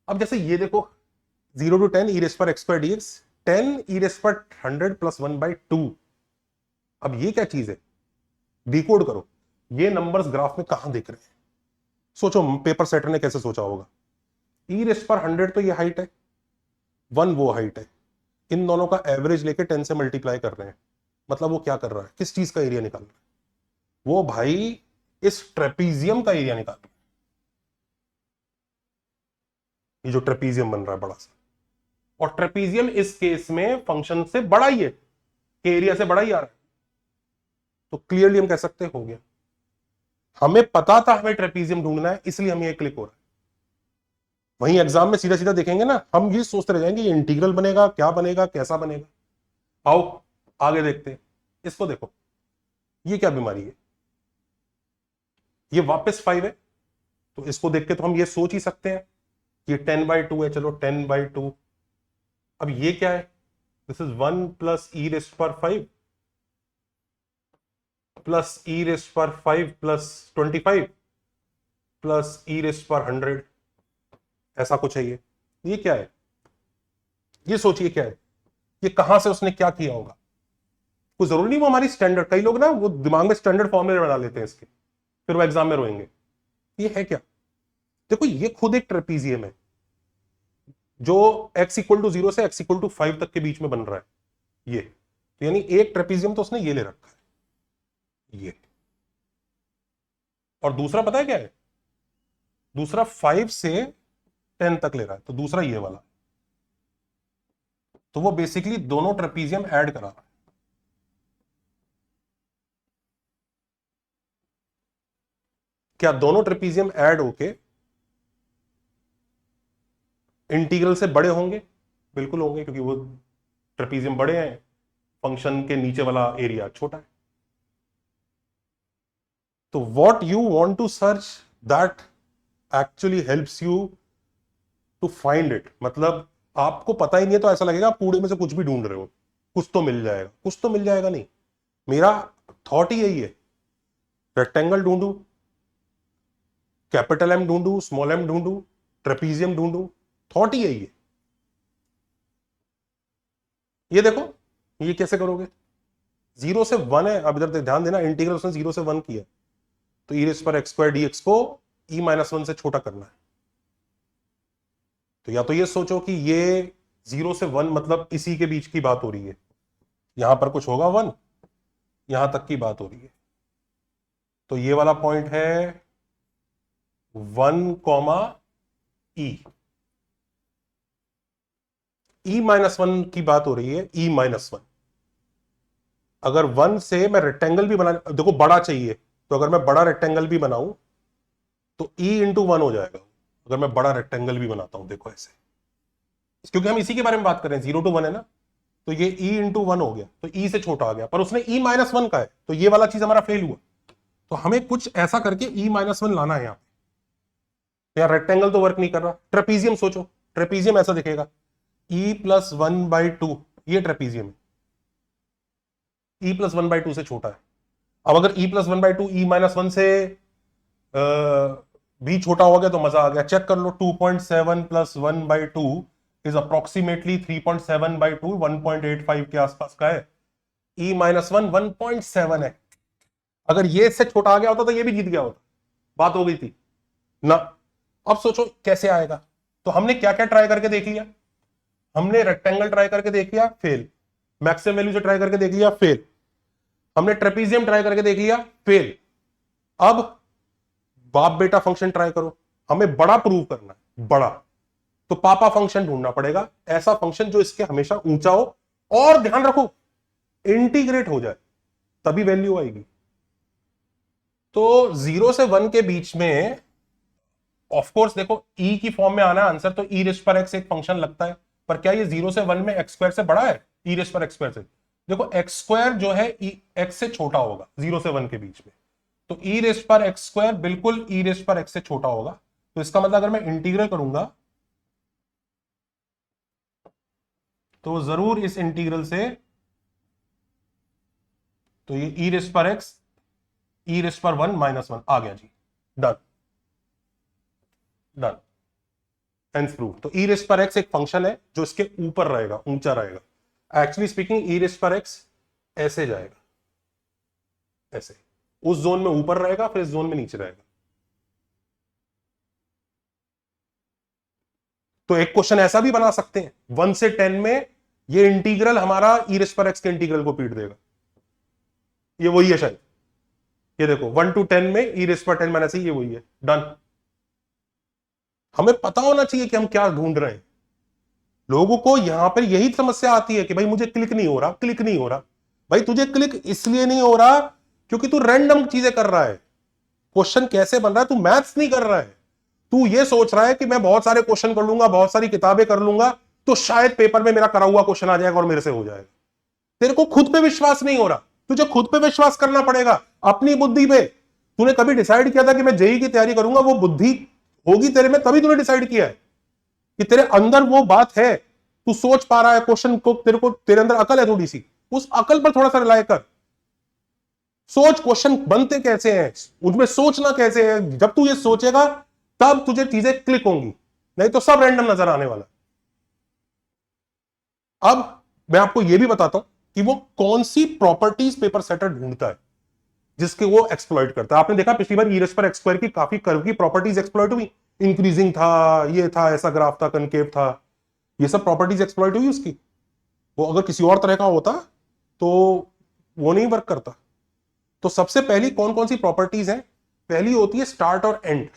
अब जैसे ये देखो, 0 to 10 ई रेस पर एक्स स्क्वायर डीएक्स, 10 ई रेस पर 100 प्लस 1/2। अब ये क्या चीज है? डिकोड करो, ये नंबर्स ग्राफ में कहां दिख रहे हैं? सोचो पेपर सेटर ने कैसे सोचा होगा। ई रेस पर 100 तो ये हाइट है, 1 वो हाइट है, इन दोनों का एवरेज लेके 10 से मल्टीप्लाई कर रहे हैं, मतलब वो क्या कर रहा है, किस चीज का एरिया निकाल रहा है? वो भाई इस ट्रेपीजियम का एरिया निकाल रहा है। ये जो ट्रेपीजियम बन रहा है बड़ा सा, और ट्रेपीजियम इस केस में फंक्शन से बड़ा ही है, एरिया से बड़ा ही आ रहा है, तो क्लियरली हम कह सकते हो गया। हमें पता था हमें ट्रेपीजियम ढूंढना है, इसलिए हमें ये क्लिक हो रहा है। वहीं एग्जाम में सीधा सीधा देखेंगे ना, हम ये सोचते रह जाएंगे ये इंटीग्रल बनेगा, क्या बनेगा, कैसा बनेगा। आओ आगे देखते हैं, इसको देखो, ये क्या बीमारी है? ये वापस 5 है, तो इसको देख के तो हम ये सोच ही सकते हैं कि 10/2 है, चलो 10/2। अब ये क्या है? This is 1 plus E rest पर 5 प्लस ई रेस्ट पर 5 प्लस 25, प्लस ई रेस्ट पर 100, ऐसा कुछ है ये क्या है? ये सोचिए क्या है, ये कहां से उसने क्या किया होगा? कोई जरूरी नहीं वो हमारी स्टैंडर्ड, कई लोग ना वो दिमाग में स्टैंडर्ड फॉर्मूले बना लेते हैं इसके, फिर वो एग्जाम में रोएंगे। ये है क्या? देखो ये खुद एक ट्रेपीजियम है जो x=0 से x=5 तक के बीच में बन रहा है ये, तो यानी एक ट्रेपीजियम तो उसने ये ले रखा है ये, और दूसरा पता है क्या है? दूसरा 5 से 10 तक ले रहा है, तो दूसरा ये वाला, तो वो बेसिकली दोनों ट्रेपीजियम ऐड करा रहा है। क्या दोनों ट्रेपीजियम ऐड होके इंटीग्रल से बड़े होंगे? बिल्कुल होंगे, क्योंकि वो ट्रेपीजियम बड़े हैं, फंक्शन के नीचे वाला एरिया छोटा है। तो what you want to search that actually helps you to find it, मतलब आपको पता ही नहीं है तो ऐसा लगेगा आप कूड़े में से कुछ भी ढूंढ रहे हो, कुछ तो मिल जाएगा, कुछ तो मिल जाएगा नहीं। मेरा थॉट ही यही है, रेक्टेंगल ढूंढू, कैपिटल एम ढूंढू, स्मॉल एम ढूंढू, ट्रेपीजियम ढूंढू, थॉट ही यही है। ये देखो ये कैसे करोगे? 0 से 1 है, अब इधर ध्यान देना, इंटीग्रल उसने 0 से 1 किया, तो ई रेज़ पर एक्स स्क्वायर dx को e-1 से छोटा करना है। तो या तो ये सोचो कि ये 0 से 1 मतलब इसी के बीच की बात हो रही है, यहां पर कुछ होगा 1, यहां तक की बात हो रही है, तो ये वाला पॉइंट है 1, e, e-1 की बात हो रही है, e-1। अगर 1 से मैं रेक्टेंगल भी बना, देखो बड़ा चाहिए, तो अगर मैं बड़ा रेक्टेंगल भी बनाऊं तो e×1 हो जाएगा, अगर मैं बड़ा रेक्टेंगल भी बनाता हूं, देखो ऐसे, क्योंकि हम इसी के बारे में बात कर रहे हैं, 0 to 1 है ना, तो ये e×1 हो गया, तो e से छोटा आ गया, पर उसने e-1 का है, तो ये वाला चीज हमारा फेल हुआ। तो हमें कुछ ऐसा करके e-1 लाना है। यहाँ रेक्टेंगल तो वर्क नहीं कर रहा, ट्रेपीजियम सोचो, ट्रेपीजियम ऐसा दिखेगा, e+1/2, ये ट्रेपीजियम है, e+1/2 से छोटा है। अब अगर e+1/2 e-1 से भी छोटा हो गया तो मजा आ गया, चेक कर लो, 2.7 + 1/2 इज अप्रोक्सीमेटली 3.7/2, 1.85 के आसपास का है। e-1 1.7 है, अगर ये इससे छोटा आ गया होता तो ये भी जीत गया होता, बात हो गई थी ना। अब सोचो कैसे आएगा, तो हमने क्या क्या ट्राई करके देख लिया, हमने रेक्टेंगल ट्राई करके देख लिया, फेल, मैक्सिमम वैल्यू से ट्राई करके देख लिया, फेल, हमने ट्रेपीजियम ट्राई करके देख लिया, फेल। अब बाप बेटा फंक्शन ट्राई करो, हमें बड़ा प्रूव करना है, बड़ा, तो पापा फंक्शन ढूंढना पड़ेगा, ऐसा फंक्शन जो इसके हमेशा ऊंचा हो, और ध्यान रखो इंटीग्रेट हो जाए, तभी वैल्यू आएगी। तो 0 से 1 के बीच में ऑफ कोर्स देखो e की फॉर्म में आना आंसर, तो e⁻x एक फंक्शन लगता है, पर क्या ये 0 से 1 में x² से बड़ा है? e⁻x² से, देखो x² जो है x से छोटा होगा 0 से 1 के बीच में, तो e⁻x² बिल्कुल e⁻x से छोटा होगा, तो इसका मतलब अगर मैं इंटीग्रल करूंगा तो जरूर इस इंटीग्रल से, तो ये e⁻x e⁻1 - 1 आ गया जी, डन डन, हेंस प्रूव। तो e⁻x एक फंक्शन है जो इसके ऊपर रहेगा, ऊंचा रहेगा। एक्चुअली स्पीकिंग e⁻x ऐसे जाएगा, ऐसे, उस जोन में ऊपर रहेगा, फिर इस जोन में नीचे रहेगा। तो एक क्वेश्चन ऐसा भी बना सकते हैं, 1 से 10 में ये इंटीग्रल हमारा e⁻x के इंटीग्रल को पीट देगा, ये वही है शायद, ये देखो 1 to 10 में e⁻10 - ये वही है, डन। हमें पता होना चाहिए कि हम क्या ढूंढ रहे हैं। लोगों को यहां पर यही समस्या आती है कि भाई मुझे क्लिक नहीं हो रहा, क्लिक नहीं हो रहा। भाई तुझे क्लिक इसलिए नहीं हो रहा क्योंकि तू रैंडम चीजें कर रहा है। क्वेश्चन कैसे बन रहा है, तू मैथ्स नहीं कर रहा है, तू ये सोच रहा है कि मैं बहुत सारे क्वेश्चन कर लूंगा, बहुत सारी किताबें कर लूंगा, तो शायद पेपर में मेरा करा हुआ क्वेश्चन आ जाएगा और मेरे से हो जाएगा। तेरे को खुद पे विश्वास नहीं हो रहा, तुझे खुद पे विश्वास करना पड़ेगा, अपनी बुद्धि पे। तूने कभी डिसाइड किया था कि मैं जेई की तैयारी करूंगा, वो बुद्धि होगी तेरे में, तभी तूने डिसाइड किया है कि तेरे अंदर वो बात है, तू सोच पा रहा है क्वेश्चन को, तेरे अंदर अकल है थोड़ी सी, उस अकल पर थोड़ा सा रिलाय कर। सोच, क्वेश्चन बनते कैसे हैं, उनमें सोचना कैसे है। जब तू ये सोचेगा तब तुझे चीजें क्लिक होंगी, नहीं तो सब रैंडम नजर आने वाला। अब मैं आपको यह भी बताता हूं कि वो कौन सी प्रॉपर्टीज पेपर सेटर ढूंढता है जिसके वो एक्सप्लॉइट करता है। आपने देखा पिछली बार ई रेस पर एक्स स्क्वायर की काफी कर्व की प्रॉपर्टीज एक्सप्लॉइट हुई, इंक्रीजिंग था, ये था, ऐसा ग्राफ था, कनकेव था, ये सब प्रॉपर्टीज एक्सप्लॉइट हुई उसकी। वो अगर किसी और तरह का होता तो वो नहीं वर्क करता। तो सबसे पहली कौन कौन सी प्रॉपर्टीज हैं? पहली होती है स्टार्ट और end,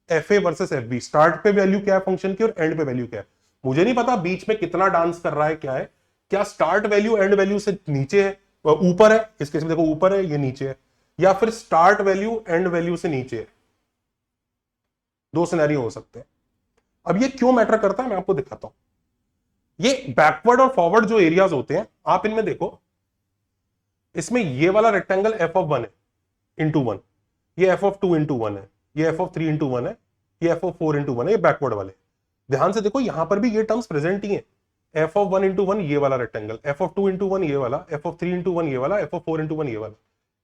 F A versus F B. Start पे वैल्यू क्या है फंक्शन की और एंड पे वैल्यू क्या है। मुझे नहीं पता बीच में कितना डांस कर रहा है, क्या है, क्या स्टार्ट वैल्यू एंड वैल्यू से नीचे है, ऊपर है, इस केस में देखो ऊपर है, ये नीचे है, या फिर स्टार्ट वैल्यू एंड वैल्यू से नीचे है। दो सिनेरियो हो सकते हैं। अब ये क्यों मैटर करता है मैं आपको दिखाता हूं। ये बैकवर्ड और फॉरवर्ड जो एरियाज होते हैं, आप इनमें देखो, इसमें ये वाला रेक्टेंगल एफ ऑफ 1 है इंटू 1, ये एफ ऑफ 2 इंटू 1 है, ये एफ ऑफ 3 इंटू 1 है, ये एफ ऑफ 4 इंटू 1 है, ये बैकवर्ड वाले। ध्यान से देखो यहां पर भी ये टर्म्स प्रेजेंट ही है। एफ ऑफ 1 इंटू 1 ये वाला रेक्टेंगल, एफ ऑफ 2 इंटू 1 ये वाला, एफ ऑफ 3 इंटू 1 ये वाला, एफ ऑफ 4 इंटू 1 ये वाला।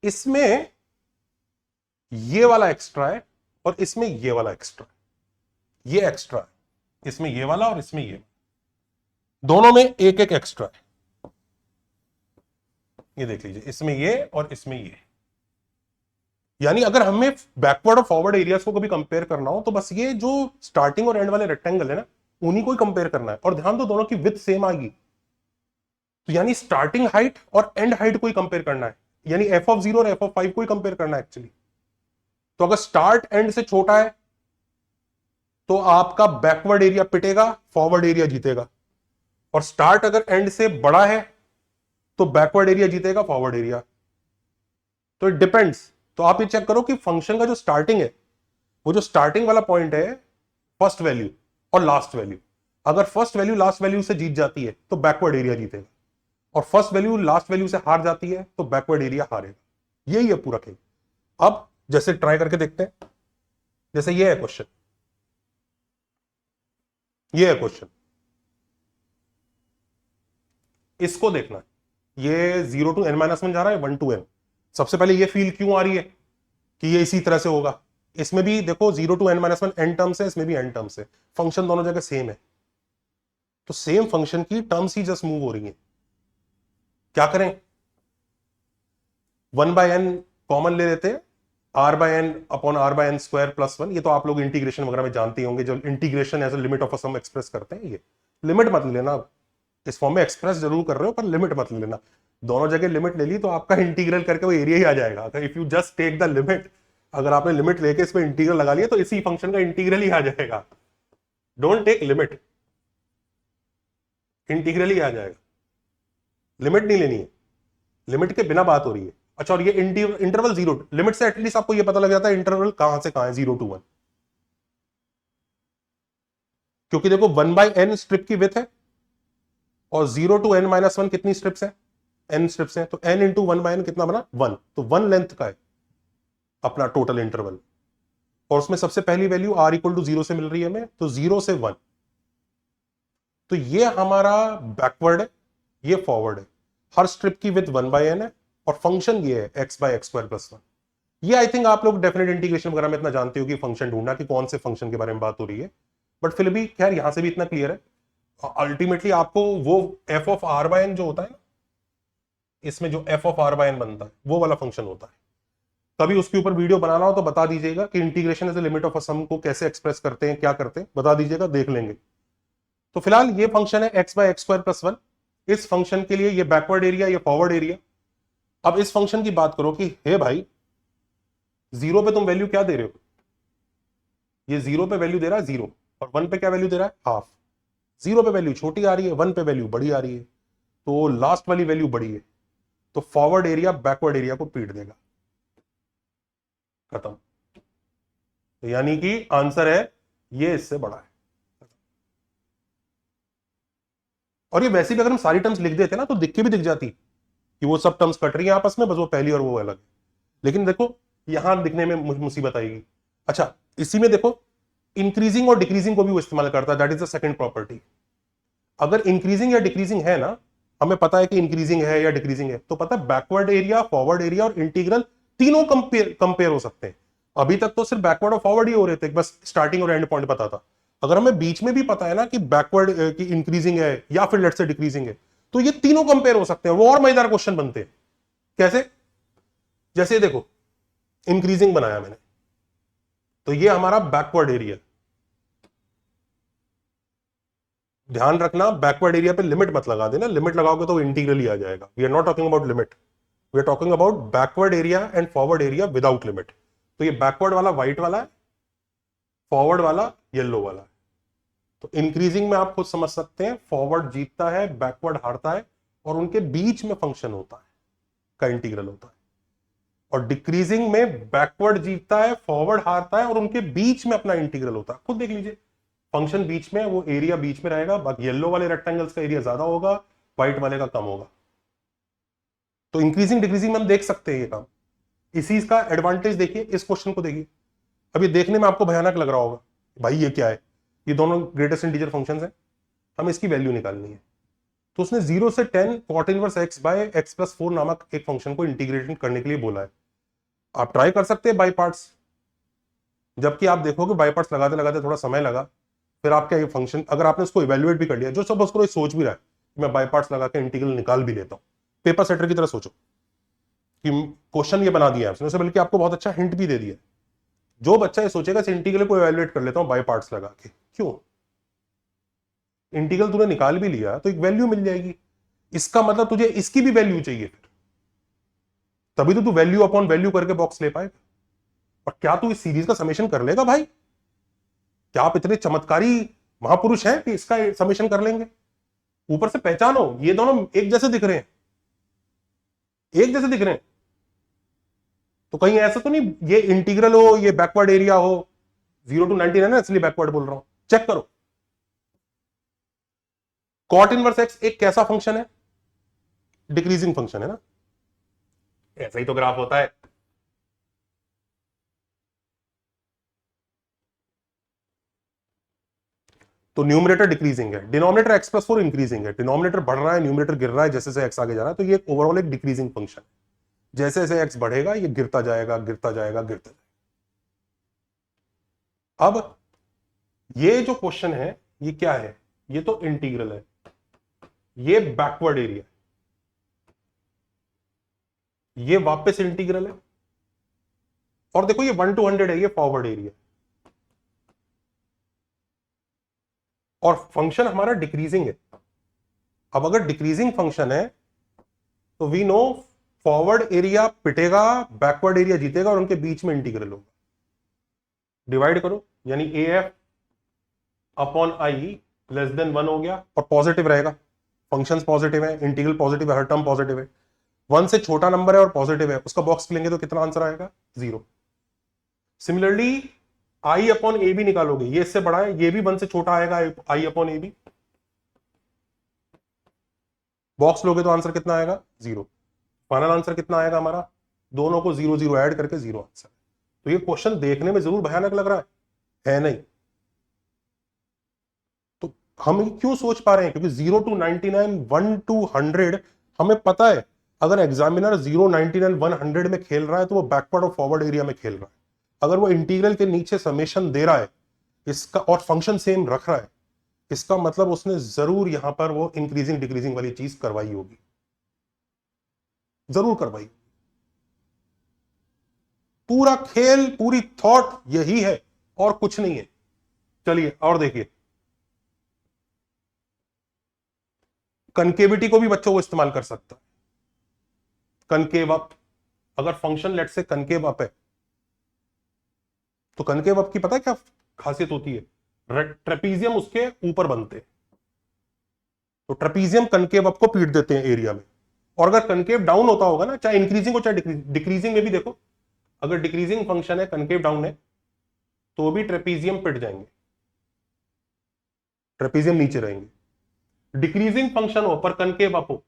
इसमें ये वाला एक्स्ट्रा है और इसमें ये वाला एक्स्ट्रा है, ये एक्स्ट्रा है, इसमें ये वाला और इसमें ये, दोनों में एक एक एक्स्ट्रा है। ये देख लीजिए, इसमें ये और इसमें ये। यानी अगर हमें बैकवर्ड और फॉरवर्ड एरियाज को कभी कंपेयर करना हो तो बस ये जो स्टार्टिंग और एंड वाले रेक्टेंगल है ना, उन्हीं को ही कंपेयर करना है। और ध्यान दो दोनों की विड्थ सेम आएगी, तो यानी स्टार्टिंग हाइट और एंड हाइट को ही कंपेयर करना है, यानी एफ ऑफ 0 और एफ ऑफ 5 को ही कंपेयर करना है एक्चुअली। तो अगर स्टार्ट एंड से छोटा है तो आपका बैकवर्ड एरिया पिटेगा, फॉरवर्ड एरिया जीतेगा। और स्टार्ट अगर एंड से बड़ा है तो बैकवर्ड एरिया जीतेगा, फॉरवर्ड एरिया। तो इट डिपेंड्स। तो आप ये चेक करो कि फंक्शन का जो स्टार्टिंग है, वो जो स्टार्टिंग वाला पॉइंट है, फर्स्ट वैल्यू और लास्ट वैल्यू, अगर फर्स्ट वैल्यू लास्ट वैल्यू से जीत जाती है तो बैकवर्ड एरिया जीतेगा, और फर्स्ट वैल्यू लास्ट वैल्यू से हार जाती है तो बैकवर्ड एरिया हारेगा। यही है पूरा खेल। अब जैसे ट्राई करके देखते हैं, जैसे ये है क्वेश्चन, ये है क्वेश्चन, इसको देखना है। ये 0 टू n माइनस 1 जा रहा है, 1 टू n। सबसे पहले ये फील क्यों आ रही है कि ये इसी तरह से होगा। इसमें भी देखो 0 to n minus 1 n terms है, इसमें भी n टर्म्स है, फंक्शन दोनों जगह सेम है, तो सेम फंक्शन की टर्म्स ही जस्ट मूव हो रही है। क्या करें, 1 बाय n कॉमन ले लेते हैं, r by n upon r by n square plus 1। ये तो आप लोग इंटीग्रेशन वगैरह में जानते ही होंगे, जो integration as a limit of a sum express करते हैं। ये लिमिट मत लेना, इस फॉर्म में एक्सप्रेस जरूर कर रहे हो पर लिमिट मत लेना। दोनों जगह लिमिट ले ली तो आपका इंटीग्रल करके वो एरिया ही आ जाएगा। If you just take the limit, अगर आपने लिमिट लेके इस पे इंटीग्रल लगा लिया तो इसी फंक्शन का इंटीग्रल ही आ जाएगा। डोंट टेक लिमिट, इंटीग्रल ही आ जाएगा, लिमिट नहीं लेनी है, लिमिट के बिना बात हो रही है। अच्छा, और ये इंटरवल 0, लिमिट से एटलीस्ट आपको ये पता लग जाता है इंटरवल कहां से कहां है, 0 टू 1। क्योंकि देखो 1 बाय n स्ट्रिप की विड्थ है और 0 टू n माइनस 1 कितनी स्ट्रिप्स है, n स्ट्रिप्स है, तो n इंटू 1 बाय n कितना बना, 1। तो 1 लेंथ का है अपना टोटल इंटरवल, और उसमें सबसे पहली वैल्यू r इक्वल टू 0 से मिल रही है हमें, तो 0 से 1। तो ये हमारा बैकवर्ड है, ये फॉरवर्ड है। हर स्ट्रिप की विड्थ 1 बाय n है और फंक्शन ये है x by x square plus 1। ये आई थिंक आप लोग डेफिनेट इंटीग्रेशन वगैरह में इतना जानते हो कि फंक्शन ढूंढना कि कौन से फंक्शन के बारे में बात हो रही है, बट फिर भी खैर यहां से भी इतना क्लियर है। अल्टीमेटली आपको वो F of R by N जो होता है ना, इसमें जो F of R by N बनता है वो वाला फंक्शन होता है। कभी उसके ऊपर वीडियो बनाना हो तो बता दीजिएगा कि integration as a limit of a sum को कैसे एक्सप्रेस करते हैं, क्या करते हैं, बता दीजिएगा, देख लेंगे। तो फिलहाल ये फंक्शन है x by X square plus 1। इस फंक्शन के लिए ये बैकवर्ड एरिया, ये फॉरवर्ड एरिया। अब इस फंक्शन की बात करो कि हे भाई 0 पे तुम वैल्यू क्या दे रहे हो, ये 0 पे वैल्यू दे रहा है 0, और 1 पे क्या वैल्यू दे रहा है, हाफ। 0 पे वैल्यू छोटी आ रही है, 1 पे वैल्यू बड़ी आ रही है, तो लास्ट वाली वैल्यू बड़ी है, तो फॉरवर्ड एरिया बैकवर्ड एरिया को पीट देगा, खत्म। तो यानी कि आंसर है ये इससे बड़ा है। और ये वैसे भी अगर हम सारी टर्म्स लिख देते ना तो दिख के भी दिख जाती कि वो सब टर्म्स कट रही है आपस में, बस वो पहली और वो अलग है। लेकिन देखो यहां दिखने में मुसीबत आएगी। अच्छा, इसी में देखो इंक्रीजिंग और डिक्रीजिंग को भी वो इस्तेमाल करता है, that is the second property. अगर इंक्रीजिंग या डिक्रीजिंग है ना, हमें पता है कि इंक्रीजिंग है या डिक्रीजिंग है, तो पता है बैकवर्ड एरिया, फॉरवर्ड एरिया और इंटीग्रल तीनों कंपेयर हो सकते हैं। अभी तक तो सिर्फ बैकवर्ड और फॉरवर्ड ही हो रहे थे, बस स्टार्टिंग और एंड पॉइंट पता था। अगर हमें बीच में भी पता है ना कि बैकवर्ड की इंक्रीजिंग है या फिर लेट्स से डिक्रीजिंग है, तो ये तीनों कंपेयर हो सकते हैं, वो और मजेदार क्वेश्चन बनते हैं। कैसे? जैसे देखो, इंक्रीजिंग बनाया मैंने, तो ये हमारा बैकवर्ड एरिया। ध्यान रखना, बैकवर्ड एरिया पे लिमिट मत लगा देना, लिमिट लगाओगे तो इंटीग्रल ही आ जाएगा। We are not talking about limit, we are talking about backward area and forward area without limit. तो ये बैकवर्ड वाला व्हाइट वाला है, फॉरवर्ड वाला येलो वाला है। तो इंक्रीजिंग में आप खुद समझ सकते हैं, फॉरवर्ड जीतता है, बैकवर्ड हारता है, और उनके बीच में फंक्शन होता है, का इंटीग्रल होता है। और डिक्रीजिंग में बैकवर्ड जीतता है, फॉरवर्ड हारता है, और उनके बीच में अपना इंटीग्रल होता है। खुद देख लीजिए, फंक्शन बीच में, वो एरिया बीच में रहेगा, बाकी येलो वाले रेक्टेंगल्स का एरिया ज्यादा होगा, व्हाइट वाले का कम होगा। तो इंक्रीजिंग डिक्रीजिंग में हम देख सकते हैं ये काम। इसी का एडवांटेज देखिए, इस क्वेश्चन को देखिए। अब ये देखने में आपको भयानक लग रहा होगा, भाई ये क्या है, ये दोनों ग्रेटेस्ट इंटीजर फंक्शंस हैं, हमें इसकी वैल्यू निकालनी है। तो उसने 0 से 10 cot inverse x by x plus 4 नामक एक फंक्शन को इंटीग्रेट करने के लिए बोला है। आप ट्राई कर सकते हैं बाय पार्ट्स, जबकि आप देखोगे बाय पार्ट्स लगाते लगाते थोड़ा समय लगा, फिर आपका ये फंक्शन, अगर आपने उसको इवेल्युएट भी कर लिया, जो सब उसको सोच भी रहा है कि मैं बाय पार्ट्स लगा के इंटीग्रल निकाल भी लेता हूं, पेपर सेटर की तरह सोचो कि क्वेश्चन ये बना दिया है उसने, बल्कि आपको बहुत अच्छा हिंट भी दे दिया। जो बच्चा ये सोचेगा इस इंटीग्रल को इवेल्युएट कर लेता हूं बाय पार्ट्स लगा के, क्यों? इंटीग्रल तूने निकाल भी लिया तो एक वैल्यू मिल जाएगी, इसका मतलब तुझे इसकी भी वैल्यू चाहिए फिर, तभी तो तू वैल्यू अपॉन वैल्यू करके बॉक्स ले पाएगा। और क्या तू इस सीरीज का समेशन कर लेगा भाई? क्या आप इतने चमत्कारी महापुरुष हैं कि इसका समेशन कर लेंगे? ऊपर से पहचानो, ये दोनों एक जैसे दिख रहे हैं, एक जैसे दिख रहे हैं, तो कहीं ऐसा तो नहीं ये इंटीग्रल हो, ये बैकवर्ड एरिया हो। 0 to 99 है ना, इसलिए बैकवर्ड बोल रहा हूं। चेक करो, कॉट इनवर्स एक्स एक कैसा फंक्शन है? डिक्रीजिंग फंक्शन है ना, ऐसा ही तो ग्राफ होता है। तो न्यूमरेटर डिक्रीजिंग है, डिनोमिनेटर एक्स प्लस 4 इंक्रीजिंग है, डिनोमिनेटर बढ़ रहा है, न्यूमरेटर गिर रहा है, जैसे जैसे एक्स आगे जा रहा है, तो ये ओवरऑल एक डिक्रीजिंग फंक्शन है। जैसे जैसे एक्स बढ़ेगा ये गिरता जाएगा, गिरता जाएगा, गिरता जाएगा। अब ये जो क्वेश्चन है ये क्या है? ये तो इंटीग्रल है, ये बैकवर्ड एरिया, ये वापस इंटीग्रल है, और देखो ये 1 to 100 है, ये फॉरवर्ड एरिया, और फंक्शन हमारा डिक्रीजिंग है। अब अगर डिक्रीजिंग फंक्शन है तो वी नो फॉरवर्ड एरिया पिटेगा, बैकवर्ड एरिया जीतेगा, और उनके बीच में इंटीग्रल होगा। डिवाइड करो, यानी A F upon I less than 1 हो गया, और पॉजिटिव रहेगा, फंक्शंस पॉजिटिव है, इंटीग्रल पॉजिटिव है, हर टर्म पॉजिटिव है। 1 से छोटा नंबर है और पॉजिटिव है, उसका बॉक्स लेंगे तो कितना आंसर आएगा? 0। सिमिलरली आई अपॉन ए भी निकालोगे, ये इससे बड़ा है, ये भी 1 से छोटा आएगा, आई अपॉन ए भी, बॉक्स लोगे तो आंसर कितना आएगा? 0। फाइनल आंसर कितना आएगा हमारा? दोनों को 0 0 ऐड करके 0 आंसर। तो ये क्वेश्चन देखने में जरूर भयानक लग रहा है नहीं? तो हम क्यों सोच पा रहे हैं? क्योंकि 0 to 99, 1 to 100 हमें पता है, अगर एग्जामिनर 0, 99, 100 में खेल रहा है तो वो बैकवर्ड और फॉरवर्ड एरिया में खेल रहा है। अगर वो इंटीग्रल के नीचे समेशन दे रहा है इसका, और फंक्शन सेम रख रहा है, इसका मतलब उसने जरूर यहां पर वो इंक्रीजिंग डिक्रीजिंग वाली चीज करवाई होगी, जरूर करवाई। पूरा खेल, पूरी थॉट यही है और कुछ नहीं है। चलिए और देखिए, कनकेविटी को भी बच्चों को इस्तेमाल कर सकता है। कनकेव अप, अगर फंक्शन लेट से कनकेव अप है, तो कनकेव अप की पता है क्या खासियत होती है? ट्रेपीजियम उसके ऊपर बनते हैं, तो ट्रेपीजियम कनकेव अप को पीट देते हैं एरिया में। और अगर कनकेव डाउन होता होगा ना, चाहे इंक्रीजिंग हो चाहे डिक्रीजिंग में भी देखो, अगर डिक्रीजिंग फंक्शन है, कनकेव डाउन है, तो भी ट्रेपीजियम पिट जाएंगे, ट्रेपीजियम नीचे रहेंगे। डिक्रीजिंग फंक्शन हो पर कनकेव अप हो,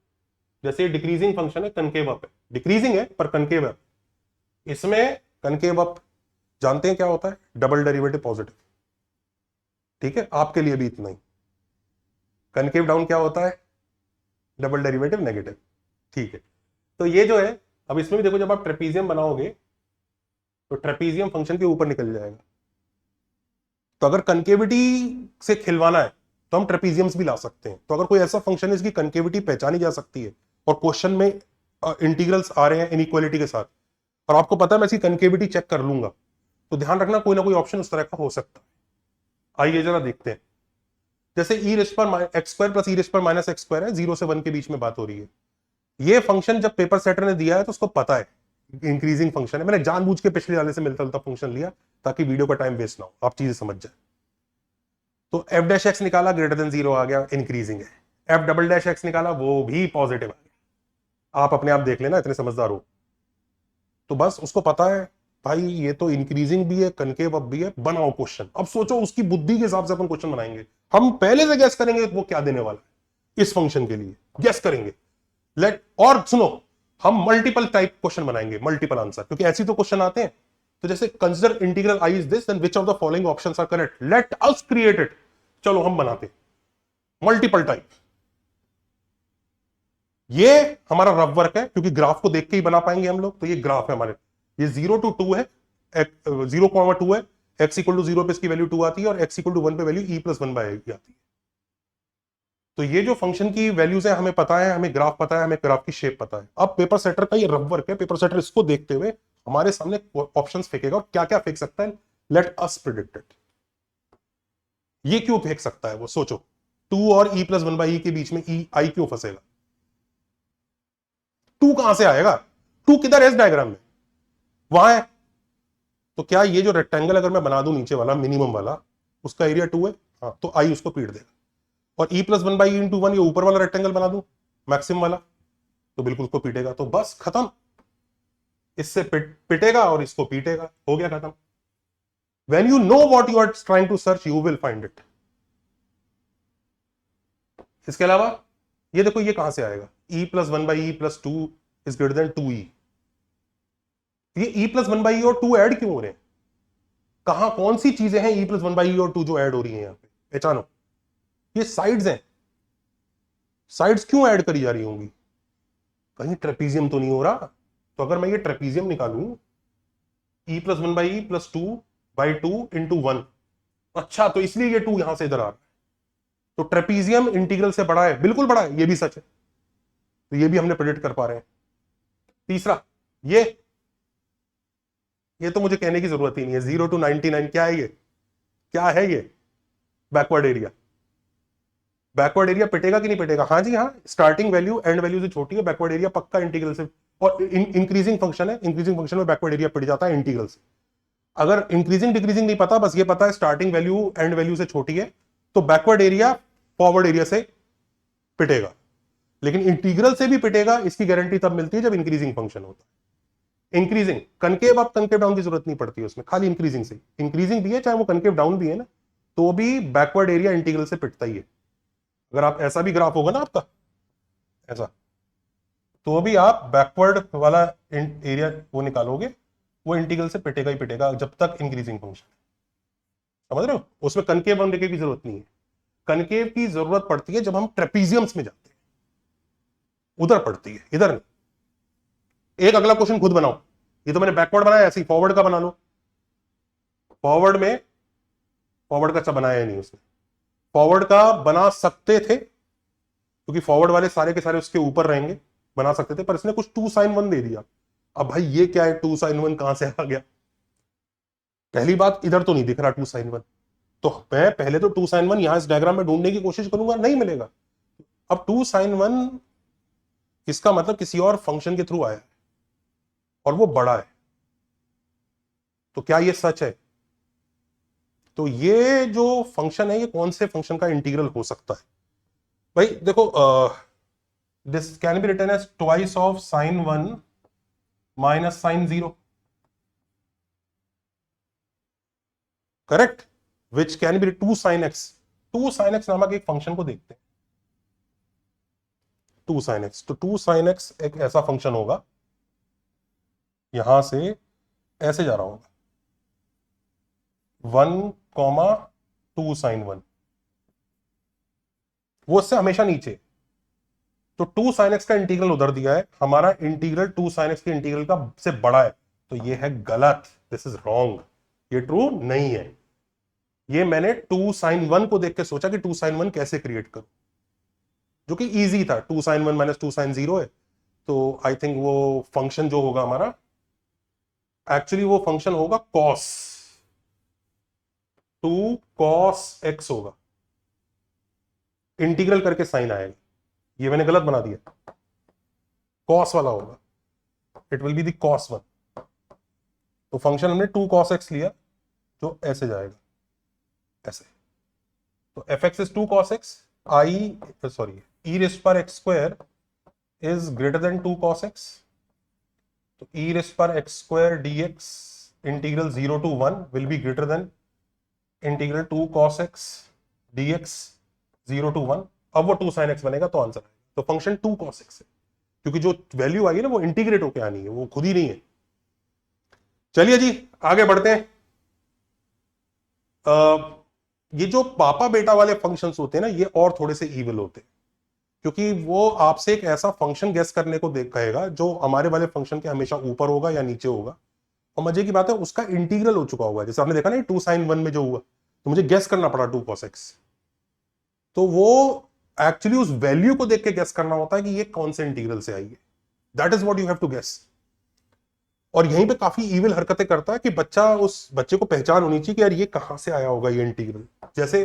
जैसे डिक्रीजिंग फंक्शन है, कनकेव अप है, डिक्रीजिंग है पर कनकेव अप, इसमें कनकेव अप जानते हैं क्या होता है? Double derivative positive. ठीक है, आपके लिए भी इतना ही। कनकेव डाउन क्या होता है? Double derivative negative. ठीक है, तो ये जो है, अब इसमें भी देखो जब आप ट्रेपीजियम बनाओगे तो ट्रेपीजियम फंक्शन के ऊपर निकल जाएगा। तो अगर कनकेविटी से खिलवाना है तो हम ट्रेपीजियम्स भी ला सकते हैं। तो अगर कोई ऐसा फंक्शन है इसकी कनकेविटी पहचानी जा सकती है और क्वेश्चन में इंटीग्रल्स आ रहे हैं इनइक्वालिटी के साथ, और आपको पता है मैं इसकी कनकेविटी चेक कर लूंगा, तो ध्यान रखना कोई ना कोई ऑप्शन उस तरह का हो सकता है। आइए जरा देखते हैं। जैसे ई रेस्ट पर एक्स स्क्वायर प्लस ई रेस्ट पर माइनस एक्स स्क्वायर है, 0 से 1 के बीच में बात हो रही है। ये फंक्शन जब पेपर सेटर ने दिया है तो उसको पता है इंक्रीजिंग फंक्शन है। मैंने जानबूझ के पिछले वाले से मिलता जुलता फंक्शन लिया ताकि वीडियो का टाइम वेस्ट ना हो, आप चीजें समझ जाए। तो एफ डैश एक्स निकाला, ग्रेटर देन 0 आ गया, इंक्रीजिंग है। एफ डबल डैश एक्स निकाला, वो भी पॉजिटिव आ गया। आप अपने आप देख लेना, इतने समझदार हो। तो बस उसको पता है भाई ये तो इंक्रीजिंग भी है, कनकेव अब भी है, बनाओ क्वेश्चन। अब सोचो उसकी बुद्धि के हिसाब से अपन क्वेश्चन बनाएंगे। हम पहले से गैस करेंगे वो क्या देने वाला है इस फंक्शन के लिए, गैस करेंगे। लेट, और सुनो, हम मल्टीपल टाइप क्वेश्चन बनाएंगे, मल्टीपल आंसर, क्योंकि ऐसे तो क्वेश्चन आते हैं। तो जैसे consider integral I is this, then which of the following options are correct, let us create it. चलो हम बनाते मल्टीपल टाइप। ये हमारा रफ वर्क है, क्योंकि ग्राफ को देख के ही बना पाएंगे हम लोग। तो ये ग्राफ है हमारे, ये 0 to 2 है, 0,2 है, x इक्वल टू 0 पे इसकी वैल्यू 2 आती है और x इक्वल टू 1 पे वैल्यू e प्लस 1 बाई आती है। तो ये जो फंक्शन की वैल्यूज है हमें पता है, हमें ग्राफ पता है, हमें ग्राफ की शेप पता है। अब पेपर सेटर का ये रफ वर्क है। पेपर सेटर इसको देखते हुए हमारे सामने ऑप्शंस फेंकेगा, और क्या क्या फेंक सकता है, लेट अस प्रिडिक्ट इट। ये क्यों फेंक सकता है वो सोचो। 2 और e प्लस 1 बाई के बीच में आई क्यों फंसेगा? 2 कहां से आएगा? 2 किधर है इस डायग्राम में? वहां है। तो क्या ये जो रेक्टेंगल अगर मैं बना दूं नीचे वाला मिनिमम वाला, उसका एरिया 2 है? हाँ, तो आई उसको पीट देगा। और e प्लस 1 बाई इंटू 1 ये ऊपर वाला रेक्टेंगल बना दूं मैक्सिमम वाला, तो बिल्कुल उसको पीटेगा। तो बस खत्म, इससे पिटेगा और इसको पीटेगा, हो गया खत्म। When you know what you are trying to search, you will find it. इसके अलावा ये देखो, ये कहां से आएगा? e plus 1 by e plus 2 is greater than 2e। ये e प्लस 1 बाई और 2 ऐड क्यों हो रहे हैं? कहां, कौन सी चीजें हैं e प्लस 1 बाई और 2 जो ऐड हो रही है यहां पे? पहचानो, ये साइड्स हैं। साइड्स क्यों ऐड करी जा रही होंगी? कहीं ट्रेपीजियम तो नहीं हो रहा? तो अगर मैं ये ट्रेपीजियम निकालूं, e plus 1 by plus 2 by 2 into 1, अच्छा तो इसलिए ये 2 यहां से इधर आ रहा है। तो ट्रेपीजियम इंटीग्रल से बड़ा है, बिल्कुल बड़ा है, ये भी सच है। तो ये भी हमने प्रेडिक्ट कर पा रहे हैं। तीसरा, ये तो मुझे कहने की जरूरत ही नहीं है, 0 to 99 क्या है ये? क्या है ये? Backward area. बैकवर्ड एरिया पिटेगा कि नहीं पिटेगा? हाँ जी हाँ, स्टार्टिंग वैल्यू एंड वैल्यू से छोटी है, बैकवर्ड एरिया पक्का इंटीग्रल से। और इंक्रीजिंग फंक्शन है, इंक्रीजिंग फंक्शन में बैकवर्ड एरिया पिट जाता है इंटीग्रल से। अगर इंक्रीजिंग डिक्रीजिंग नहीं पता, बस ये पता है स्टार्टिंग वैल्यू एंड वैल्यू से छोटी है, तो बैकवर्ड एरिया फॉरवर्ड एरिया से पिटेगा। लेकिन इंटीग्रल से भी पिटेगा, इसकी गारंटी तब मिलती है जब इंक्रीजिंग फंक्शन होता है। इंक्रीजिंग कनकेव, आप कनकेव डाउन की जरूरत नहीं पड़ती है उसमें, खाली इंक्रीजिंग से। इंक्रीजिंग भी है चाहे वो कनकेव डाउन भी है ना, तो भी बैकवर्ड एरिया इंटीग्रल से पिटता ही है। अगर आप ऐसा भी ग्राफ होगा ना आपका ऐसा, तो भी आप बैकवर्ड वाला एरिया वो निकालोगे, वो इंटीग्रल से पिटेगा ही पिटेगा जब तक इंक्रीजिंग फंक्शन। समझ रहे हो? उसमें कनकेव बनने की जरूरत नहीं है। कनकेव की जरूरत पड़ती है जब हम ट्रेपीजियम्स में जाते हैं, उधर पड़ती है, इधर नहीं। एक अगला क्वेश्चन खुद बनाओ। ये तो मैंने बैकवर्ड बनाया, ऐसे ही फॉरवर्ड का बना लो। फॉरवर्ड में, फॉरवर्ड का अच्छा बनाया नहीं उसने। फॉरवर्ड का बना सकते थे, क्योंकि फॉरवर्ड वाले सारे के सारे उसके ऊपर रहेंगे, बना सकते थे, पर इसने कुछ 2 sin 1 दे दिया। अब भाई ये क्या है, 2 sin 1 कहां से आ गया? पहली बात, इधर तो नहीं दिख रहा 2 sin 1, तो मैं पहले तो 2 sin 1 यहां इस डायग्राम में ढूंढने की कोशिश करूंगा, नहीं मिलेगा। अब 2 sin 1 इसका मतलब किसी और फंक्शन के थ्रू आया है और वो बड़ा है। तो क्या ये सच है? तो ये जो फंक्शन है, ये कौन से फंक्शन का इंटीग्रल हो सकता है? भाई देखो, this can be written as twice of sin 1 minus sin 0, correct, which can be 2 sin x। 2 sin x नामक एक फंक्शन को देखते हैं, 2 sin x। तो 2 sin x एक ऐसा फंक्शन होगा, यहां से ऐसे जा रहा होगा, 1, 2 sin 1, वो उससे हमेशा नीचे। तो 2 sin x का इंटीग्रल उधर दिया है, हमारा इंटीग्रल 2 sin x के इंटीग्रल का से बड़ा है, तो ये है गलत, दिस इज रॉन्ग, ये ट्रू नहीं है। ये मैंने 2 sin 1 को देख के सोचा कि 2 sin 1 कैसे क्रिएट करूं, जो कि इजी था, 2 sin 1 माइनस 2 sin 0 है, तो आई थिंक वो फंक्शन जो होगा हमारा, एक्चुअली वो फंक्शन होगा cos 2 cos x होगा, इंटीग्रल करके साइन आएगा, ये मैंने गलत बना दिया, cos वाला होगा, it will be the cos 1, तो फंक्शन हमने 2 cos x लिया जो ऐसे जाएगा, ऐसे, तो F x is 2 cos x, I sorry e rest पर x square is greater than 2 cos x, तो e रेस्ट पर x square dx integral 0 to 1 will be greater than integral 2 cos x dx 0 to 1, अब वो 2 sin x बनेगा, तो answer आएगा, तो function 2 cos x है, क्योंकि जो वैल्यू आई है ना वो इंटीग्रेट होके आनी है, वो खुद ही नहीं है। चलिए जी आगे बढ़ते हैं। ये जो पापा बेटा वाले फंक्शंस होते हैं ना, ये और थोड़े से ईविल होते हैं, क्योंकि वो आपसे एक ऐसा फंक्शन गेस करने को कहेगा जो हमारे वाले फंक्शन के हमेशा ऊपर होगा या नीचे होगा, और मजे की बात है उसका इंटीग्रल हो चुका होगा, जैसे आपने देखा ना 2 sin 1 में जो हुआ, तो मुझे गेस करना पड़ा 2 cos x, तो वो एक्चुअली उस वैल्यू को देख के गेस करना होता है कि ये कौन से इंटीग्रल से आई है, that is what you have to guess. और यहीं पे काफी इविल हरकतें करता है कि बच्चा, उस बच्चे को पहचान होनी चाहिए कि यार ये कहां से आया होगा ये इंटीग्रल, जैसे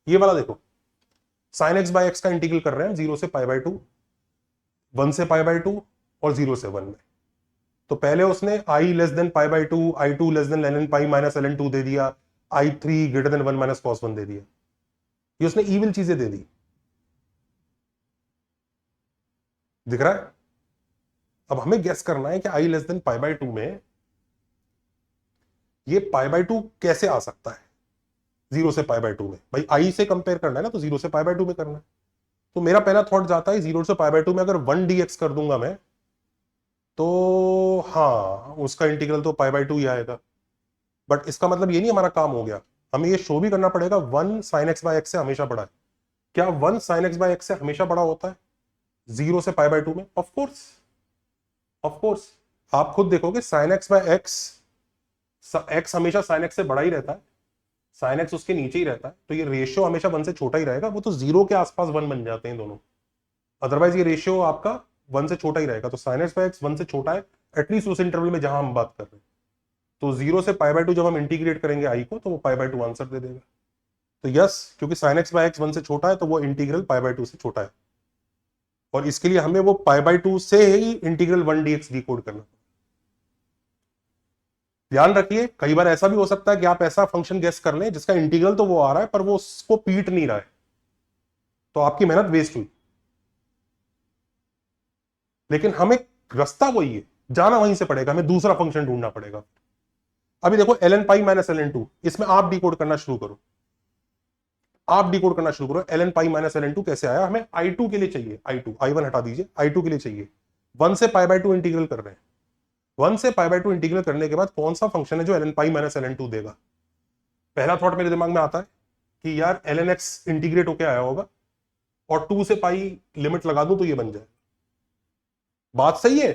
ये वाला देखो, sin x बाय x का इंटीग्रल कर रहे हैं 0 से π/2, 1 से π/2 और 0 से 1 में, तो पहले उसने i less than π/2, i2 less than ln pi minus ln2 दे दिया, i3 greater than 1 minus cos 1 दे दिया, ये उसने इविल चीजें दे दी, दिख रहा है। अब हमें गेस करना है कि i लेस देन π/2 में ये π/2 कैसे आ सकता है 0 से π/2 में, भाई i से कंपेयर करना है ना, तो 0 से π/2 में करना है, तो मेरा पहला थॉट जाता है 0 से π/2 में अगर 1 dx कर दूंगा मैं, तो हाँ उसका इंटीग्रल तो π/2 ही आएगा, बट इसका मतलब ये नहीं हमारा काम हो गया, हमें ये शो भी करना पड़ेगा 1 sin x बाय x से हमेशा बड़ा है। क्या 1 sin x बाय x से हमेशा बड़ा होता है 0 से π/2 में? ऑफ कोर्स, ऑफ कोर्स, आप खुद देखोगे sin x बाय x हमेशा sin x से बड़ा ही रहता है, sin x उसके नीचे ही रहता है, तो ये रेशियो हमेशा 1 से छोटा ही रहेगा, वो तो 0 के आसपास 1 बन जाते हैं दोनों, अदरवाइज ये रेशियो आपका 1 से छोटा ही रहेगा, तो sin x बाय x 1 से छोटा है, एटलीस्ट उस इंटरवल में जहां हम बात कर रहे हैं, तो 0 से π/2 जब हम इंटीग्रेट करेंगे i को, तो वो π/2 आंसर दे देगा, तो यस, क्योंकि sin x बाय x 1 से छोटा है, तो वो इंटीग्रल π/2 से छोटा है, और इसके लिए हमें वो π/2 से ही इंटीग्रल 1 dx डिकोड करना। ध्यान रखिए कई बार ऐसा भी हो सकता है कि आप ऐसा फंक्शन गेस कर लें जिसका इंटीग्रल तो वो आ रहा है पर वो उसको पीट नहीं रहा है, तो आपकी मेहनत वेस्ट हुई, लेकिन हमें रास्ता वही है, जाना वहीं से पड़ेगा, हमें दूसरा फंक्शन ढूंढना पड़ेगा। अभी देखो ln पाई माइनस ln2, इसमें आप डिकोड करना शुरू करो, आप डिकोड करना शुरू करो, ln पाई माइनस ln2 कैसे आया, हमें i2 के लिए चाहिए, i2, i1 हटा दीजिए, i2 के लिए चाहिए, 1 से π/2 इंटीग्रल कर रहे हैं, 1 से π/2 इंटीग्रल करने के बाद कौन सा फंक्शन है जो ln पाई माइनस ln2 देगा, पहला थॉट मेरे दिमाग में आता है कि यार ln x इंटीग्रेट होके आया होगा और 2 से पाई लिमिट लगा दूं तो ये बन जाए, बात सही है,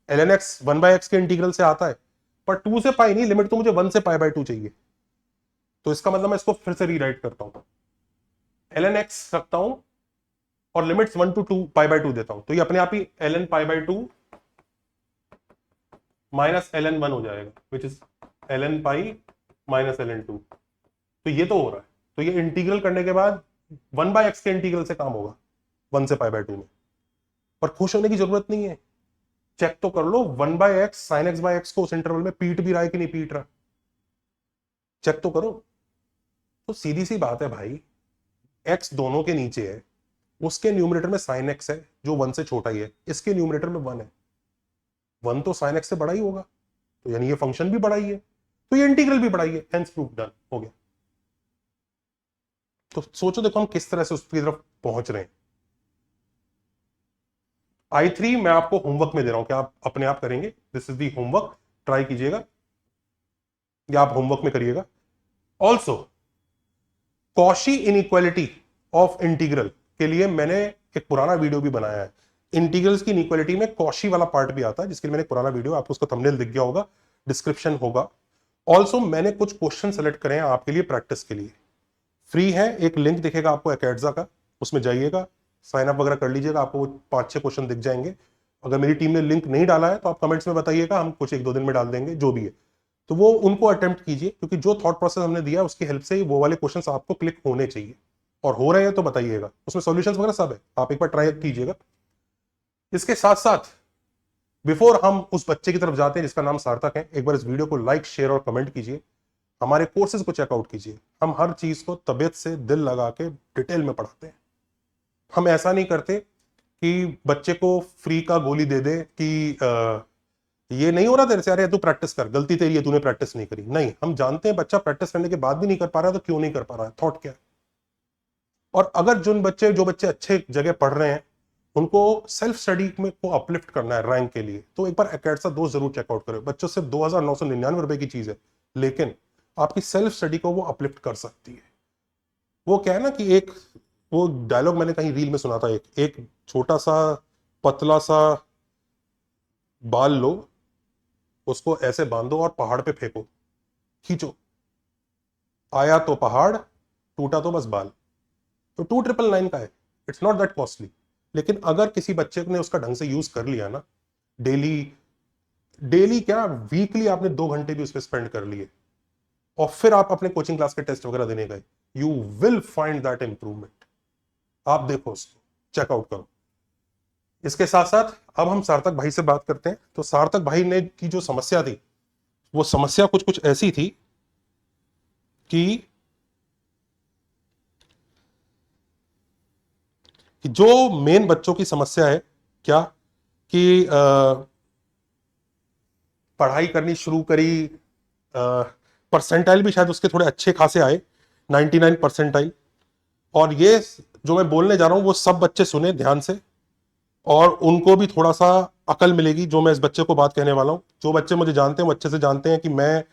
ln x 1/x के इंटीग्रल से आता है, पर 2 से पाई नहीं, लिमिट तो मुझे 1 से π/2 चाहिए, तो इसका मतलब मैं इसको फिर से रीराइट करता हूं, ln x रखता हूं और लिमिट्स 1 to 2 π/2 देता हूं, तो ये अपने आप ही ln π/2 माइनस ln1 हो जाएगा, which is ln pi minus ln2, तो ये तो हो रहा है, तो ये इंटीग्रल करने के बाद 1/x के इंटीग्रल से काम होगा 1 से π/2 में, पर खुश होने की जरूरत नहीं है, चेक तो कर लो 1/x sin x by x को उस इंटरवल में पीट भी रहा है कि नहीं पीट रहा, चेक तो करो। तो सीधी सी बात है भाई, x दोनों के नीचे है, उसके न्यूमरेटर में sin x है जो 1 से छोटा ही है, इसके न्यूमरेटर में 1 है, 1 तो sin x से बड़ा ही होगा, तो यानी ये फंक्शन भी बड़ा ही है, तो ये इंटीग्रल भी बड़ा ही है, हेंस प्रूफ डन हो गया। तो सोचो देखो हम किस तरह से उसकी तरफ पहुंच रहे हैं। i3 मैं आपको होमवर्क में दे रहा हूं, क्या आप अपने आप करेंगे, this is the homework, try कीजिएगा या आप होमवर्क में करिएगा। Also Cauchy inequality of integral के लिए मैंने एक पुराना वीडियो भी बनाया है। इंटीग्रल्स की इनइक्वालिटी में कॉशी वाला पार्ट भी आता है, जिसके लिए मैंने एक पुराना वीडियो, आपको उसका थंबनेल दिख गया होगा, डिस्क्रिप्शन होगा। ऑल्सो मैंने कुछ क्वेश्चन सेलेक्ट करे हैं आपके लिए प्रैक्टिस के लिए, फ्री है। एक लिंक दिखेगा आपको एकेडजा का, उसमें जाइएगा, साइन अप वगैरह कर लीजिएगा, आपको 5-6 क्वेश्चन दिख जाएंगे। अगर मेरी टीम ने लिंक नहीं डाला है तो आप कमेंट्स में बताइएगा, हम कुछ 1-2 दिन में डाल देंगे, जो भी है। तो वो उनको अटेम्प्ट कीजिए, क्योंकि जो थॉट प्रोसेस हमने दिया उसकी हेल्प से ही वो वाले क्वेश्चंस आपको क्लिक होने चाहिए, और हो रहे हैं तो बताइएगा, उसमें सॉल्यूशंस वगैरह सब है, आप एक बार ट्राई कीजिएगा। इसके साथ साथ बिफोर हम उस बच्चे की तरफ जाते हैं जिसका नाम सार्थक है, एक बार इस वीडियो को लाइक, शेयर और कमेंट कीजिए, हमारे कोर्सेज को चेकआउट कीजिए। हम हर चीज को तबीयत से दिल लगा के डिटेल में पढ़ाते हैं। हम ऐसा नहीं करते कि बच्चे को फ्री का गोली दे दे कि ये नहीं हो रहा तेरे से, अरे तू प्रैक्टिस कर, गलती तेरी है, तूने प्रैक्टिस नहीं करी। नहीं, हम जानते हैं बच्चा प्रैक्टिस करने के बाद भी नहीं कर पा रहा है, तो क्यों नहीं कर पा रहा है, थॉट क्या है। और अगर जो बच्चे अच्छे जगह पढ़ रहे हैं उनको सेल्फ स्टडी में को अपलिफ्ट करना है रैंक के लिए, तो एक बार एकेडसा 2 जरूर चेकआउट करें। बच्चों सिर्फ 2,999 रुपए की चीज है, लेकिन आपकी सेल्फ स्टडी को वो अपलिफ्ट कर सकती है। वो क्या है ना कि एक वो डायलॉग मैंने कहीं रील में सुना था, एक छोटा सा पतला सा बाल लो, उसको ऐसे बांधो और पहाड़ पे फेंको, खींचो, आया तो पहाड़, टूटा तो बस बाल। तो 2,999 का है, इट्स नॉट दैट कॉस्टली। लेकिन अगर किसी बच्चे ने उसका ढंग से यूज कर लिया ना, डेली डेली क्या, वीकली आपने 2 घंटे भी उस पर स्पेंड कर लिए, और फिर आप अपने कोचिंग क्लास के टेस्ट वगैरह देने गए, you will find that improvement. आप देखो, उसको चेकआउट करो। इसके साथ साथ अब हम सार्थक भाई से बात करते हैं। तो सार्थक भाई ने की जो समस्या थी, वो समस्या कुछ कुछ ऐसी थी कि जो मेन बच्चों की समस्या है क्या, कि पढ़ाई करनी शुरू करी, परसेंटाइल भी शायद उसके थोड़े अच्छे खासे आए, 99 परसेंटाइल। और ये जो मैं बोलने जा रहा हूं वो सब बच्चे सुने ध्यान से, और उनको भी थोड़ा सा अकल मिलेगी जो मैं इस बच्चे को बात कहने वाला हूं। जो बच्चे मुझे जानते हैं वो अच्छे से जानते हैं कि मैं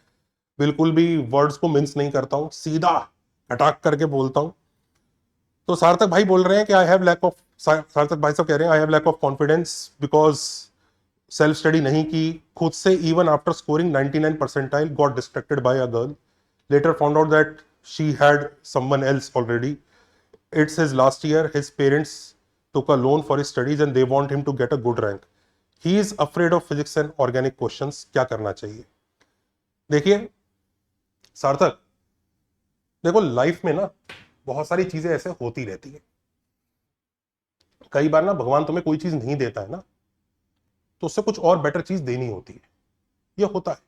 बिल्कुल भी वर्ड्स को मिन्स नहीं करता हूं, सीधा अटैक करके बोलता हूं। तो सार्थक भाई बोल रहे हैं कि आई हैव लैक ऑफ, सार्थक भाई साहब कह रहे हैं I have lack of confidence because self study नहीं की खुद से, even after scoring 99 percentile got distracted by a girl, later found out that she had someone else already, it's his last year, his parents took a loan for his studies and they want him to get a good rank, he is afraid of physics and organic questions, क्या करना चाहिए। देखिए सार्थक, देखो life में ना बहुत सारी चीजें ऐसे होती रहती है। कई बार ना भगवान तुम्हें कोई चीज नहीं देता है ना, तो उससे कुछ और बेटर चीज देनी होती है, ये होता है।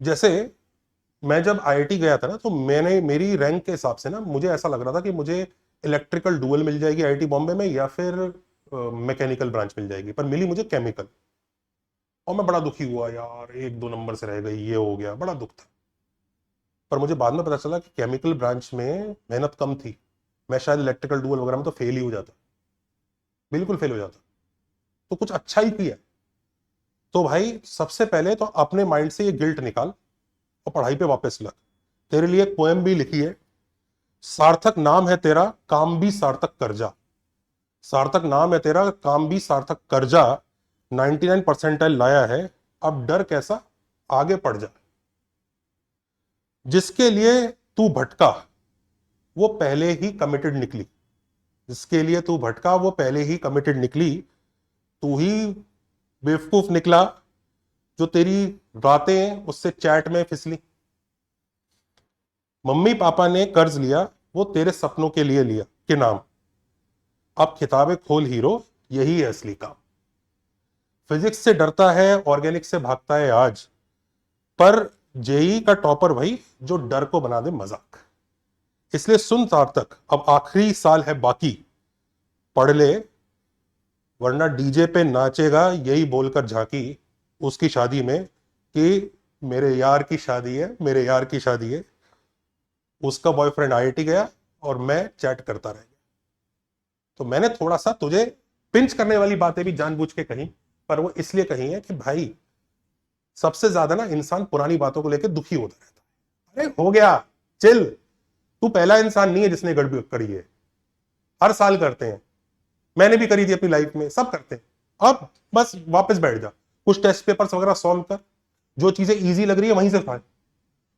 जैसे मैं जब आईआईटी गया था ना, तो मैंने मेरी रैंक के हिसाब से ना मुझे ऐसा लग रहा था कि मुझे इलेक्ट्रिकल डुअल मिल जाएगी आईआईटी बॉम्बे में, या फिर मैकेनिकल ब्रांच मिल जाएगी, पर मिली मुझे केमिकल। और मैं बड़ा दुखी हुआ, यार 1-2 नंबर से रह गई, ये हो गया, बड़ा दुख था। पर मुझे बाद में पता चला कि केमिकल ब्रांच में मेहनत कम थी, मैं शायद इलेक्ट्रिकल डुअल वगैरह में तो फेल ही हो जाता, बिल्कुल फेल हो जाता। तो कुछ अच्छा ही किया। तो भाई सबसे पहले तो अपने माइंड से ये गिल्ट निकाल और पढ़ाई पे वापस लग। तेरे लिए एक पोएम भी लिखी है, सार्थक नाम है तेरा काम भी सार्थक कर जा, सार्थक नाम है तेरा काम भी सार्थक कर जा, 99 परसेंटाइल लाया है, अब डर कैसा, आगे पढ़ जा। जिसके लिए तू भटका वो पहले ही कमिटेड निकली, जिसके लिए तू भटका वो पहले ही कमिटेड निकली, तू ही बेवकूफ निकला जो तेरी बातें उससे चैट में फिसली। मम्मी पापा ने कर्ज लिया वो तेरे सपनों के लिए लिया के नाम, अब किताबें खोल हीरो यही है असली काम। फिजिक्स से डरता है ऑर्गेनिक से भागता है आज, पर जेई का टॉपर वही जो डर को बना दे मजाक। इसलिए सुन सार्थक, अब आखिरी साल है बाकी, पढ़ ले वरना डीजे पे नाचेगा यही बोलकर झांकी उसकी शादी में कि मेरे यार की शादी है, मेरे यार की शादी है। उसका बॉयफ्रेंड आईआईटी गया और मैं चैट करता रह गया। तो मैंने थोड़ा सा तुझे पिंच करने वाली बातें भी जानबूझ के कही, पर वो इसलिए कही है कि भाई सबसे ज्यादा ना इंसान पुरानी बातों को लेकर दुखी होता रहता है। अरे हो गया, चिल, तू पहला इंसान नहीं है जिसने गड़बड़ी करी है। हर साल करते हैं, मैंने भी करी थी अपनी लाइफ में, सब करते हैं। अब बस वापस बैठ जा, कुछ टेस्ट पेपर्स वगैरह सॉल्व कर, जो चीजें इजी लग रही है वहीं से फाड़।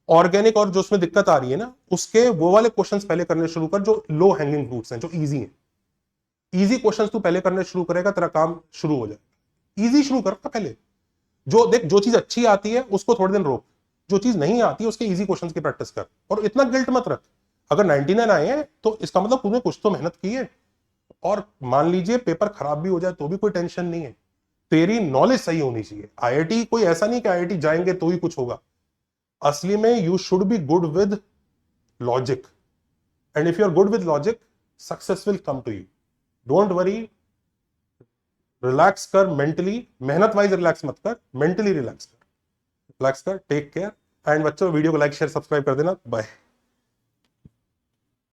ऑर्गेनिक और जो उसमें दिक्कत आ रही है ना, उसके वो वाले क्वेश्चंस पहले करने शुरू कर जो लो हैंगिंग फ्रूट्स हैं, जो इजी हैं। इजी क्वेश्चंस तू पहले करने शुरू करेगा, तेरा काम शुरू हो जाएगा। इजी शुरू कर पहले। जो देख, जो चीज अच्छी आती है उसको थोड़े दिन रोक, जो चीज नहीं आती है उसके इजी क्वेश्चंस की प्रैक्टिस कर, और इतना गिल्ट मत रख। अगर 99 आए हैं तो इसका मतलब तूने कुछ तो मेहनत की है। और मान लीजिए पेपर खराब भी हो जाए तो भी कोई टेंशन नहीं है, तेरी नॉलेज सही होनी चाहिए। आईआईटी कोई ऐसा नहीं कि आईआईटी जाएंगे तो ही कुछ होगा। असली में you should be good with logic, and if you are good with logic, success will come to you. Don't worry, relax कर मेंटली, मेहनत वाइज रिलैक्स मत कर, मेंटली रिलैक्स कर, टेक केयर। एंड बच्चों वीडियो को लाइक शेयर सब्सक्राइब कर देना। Bye.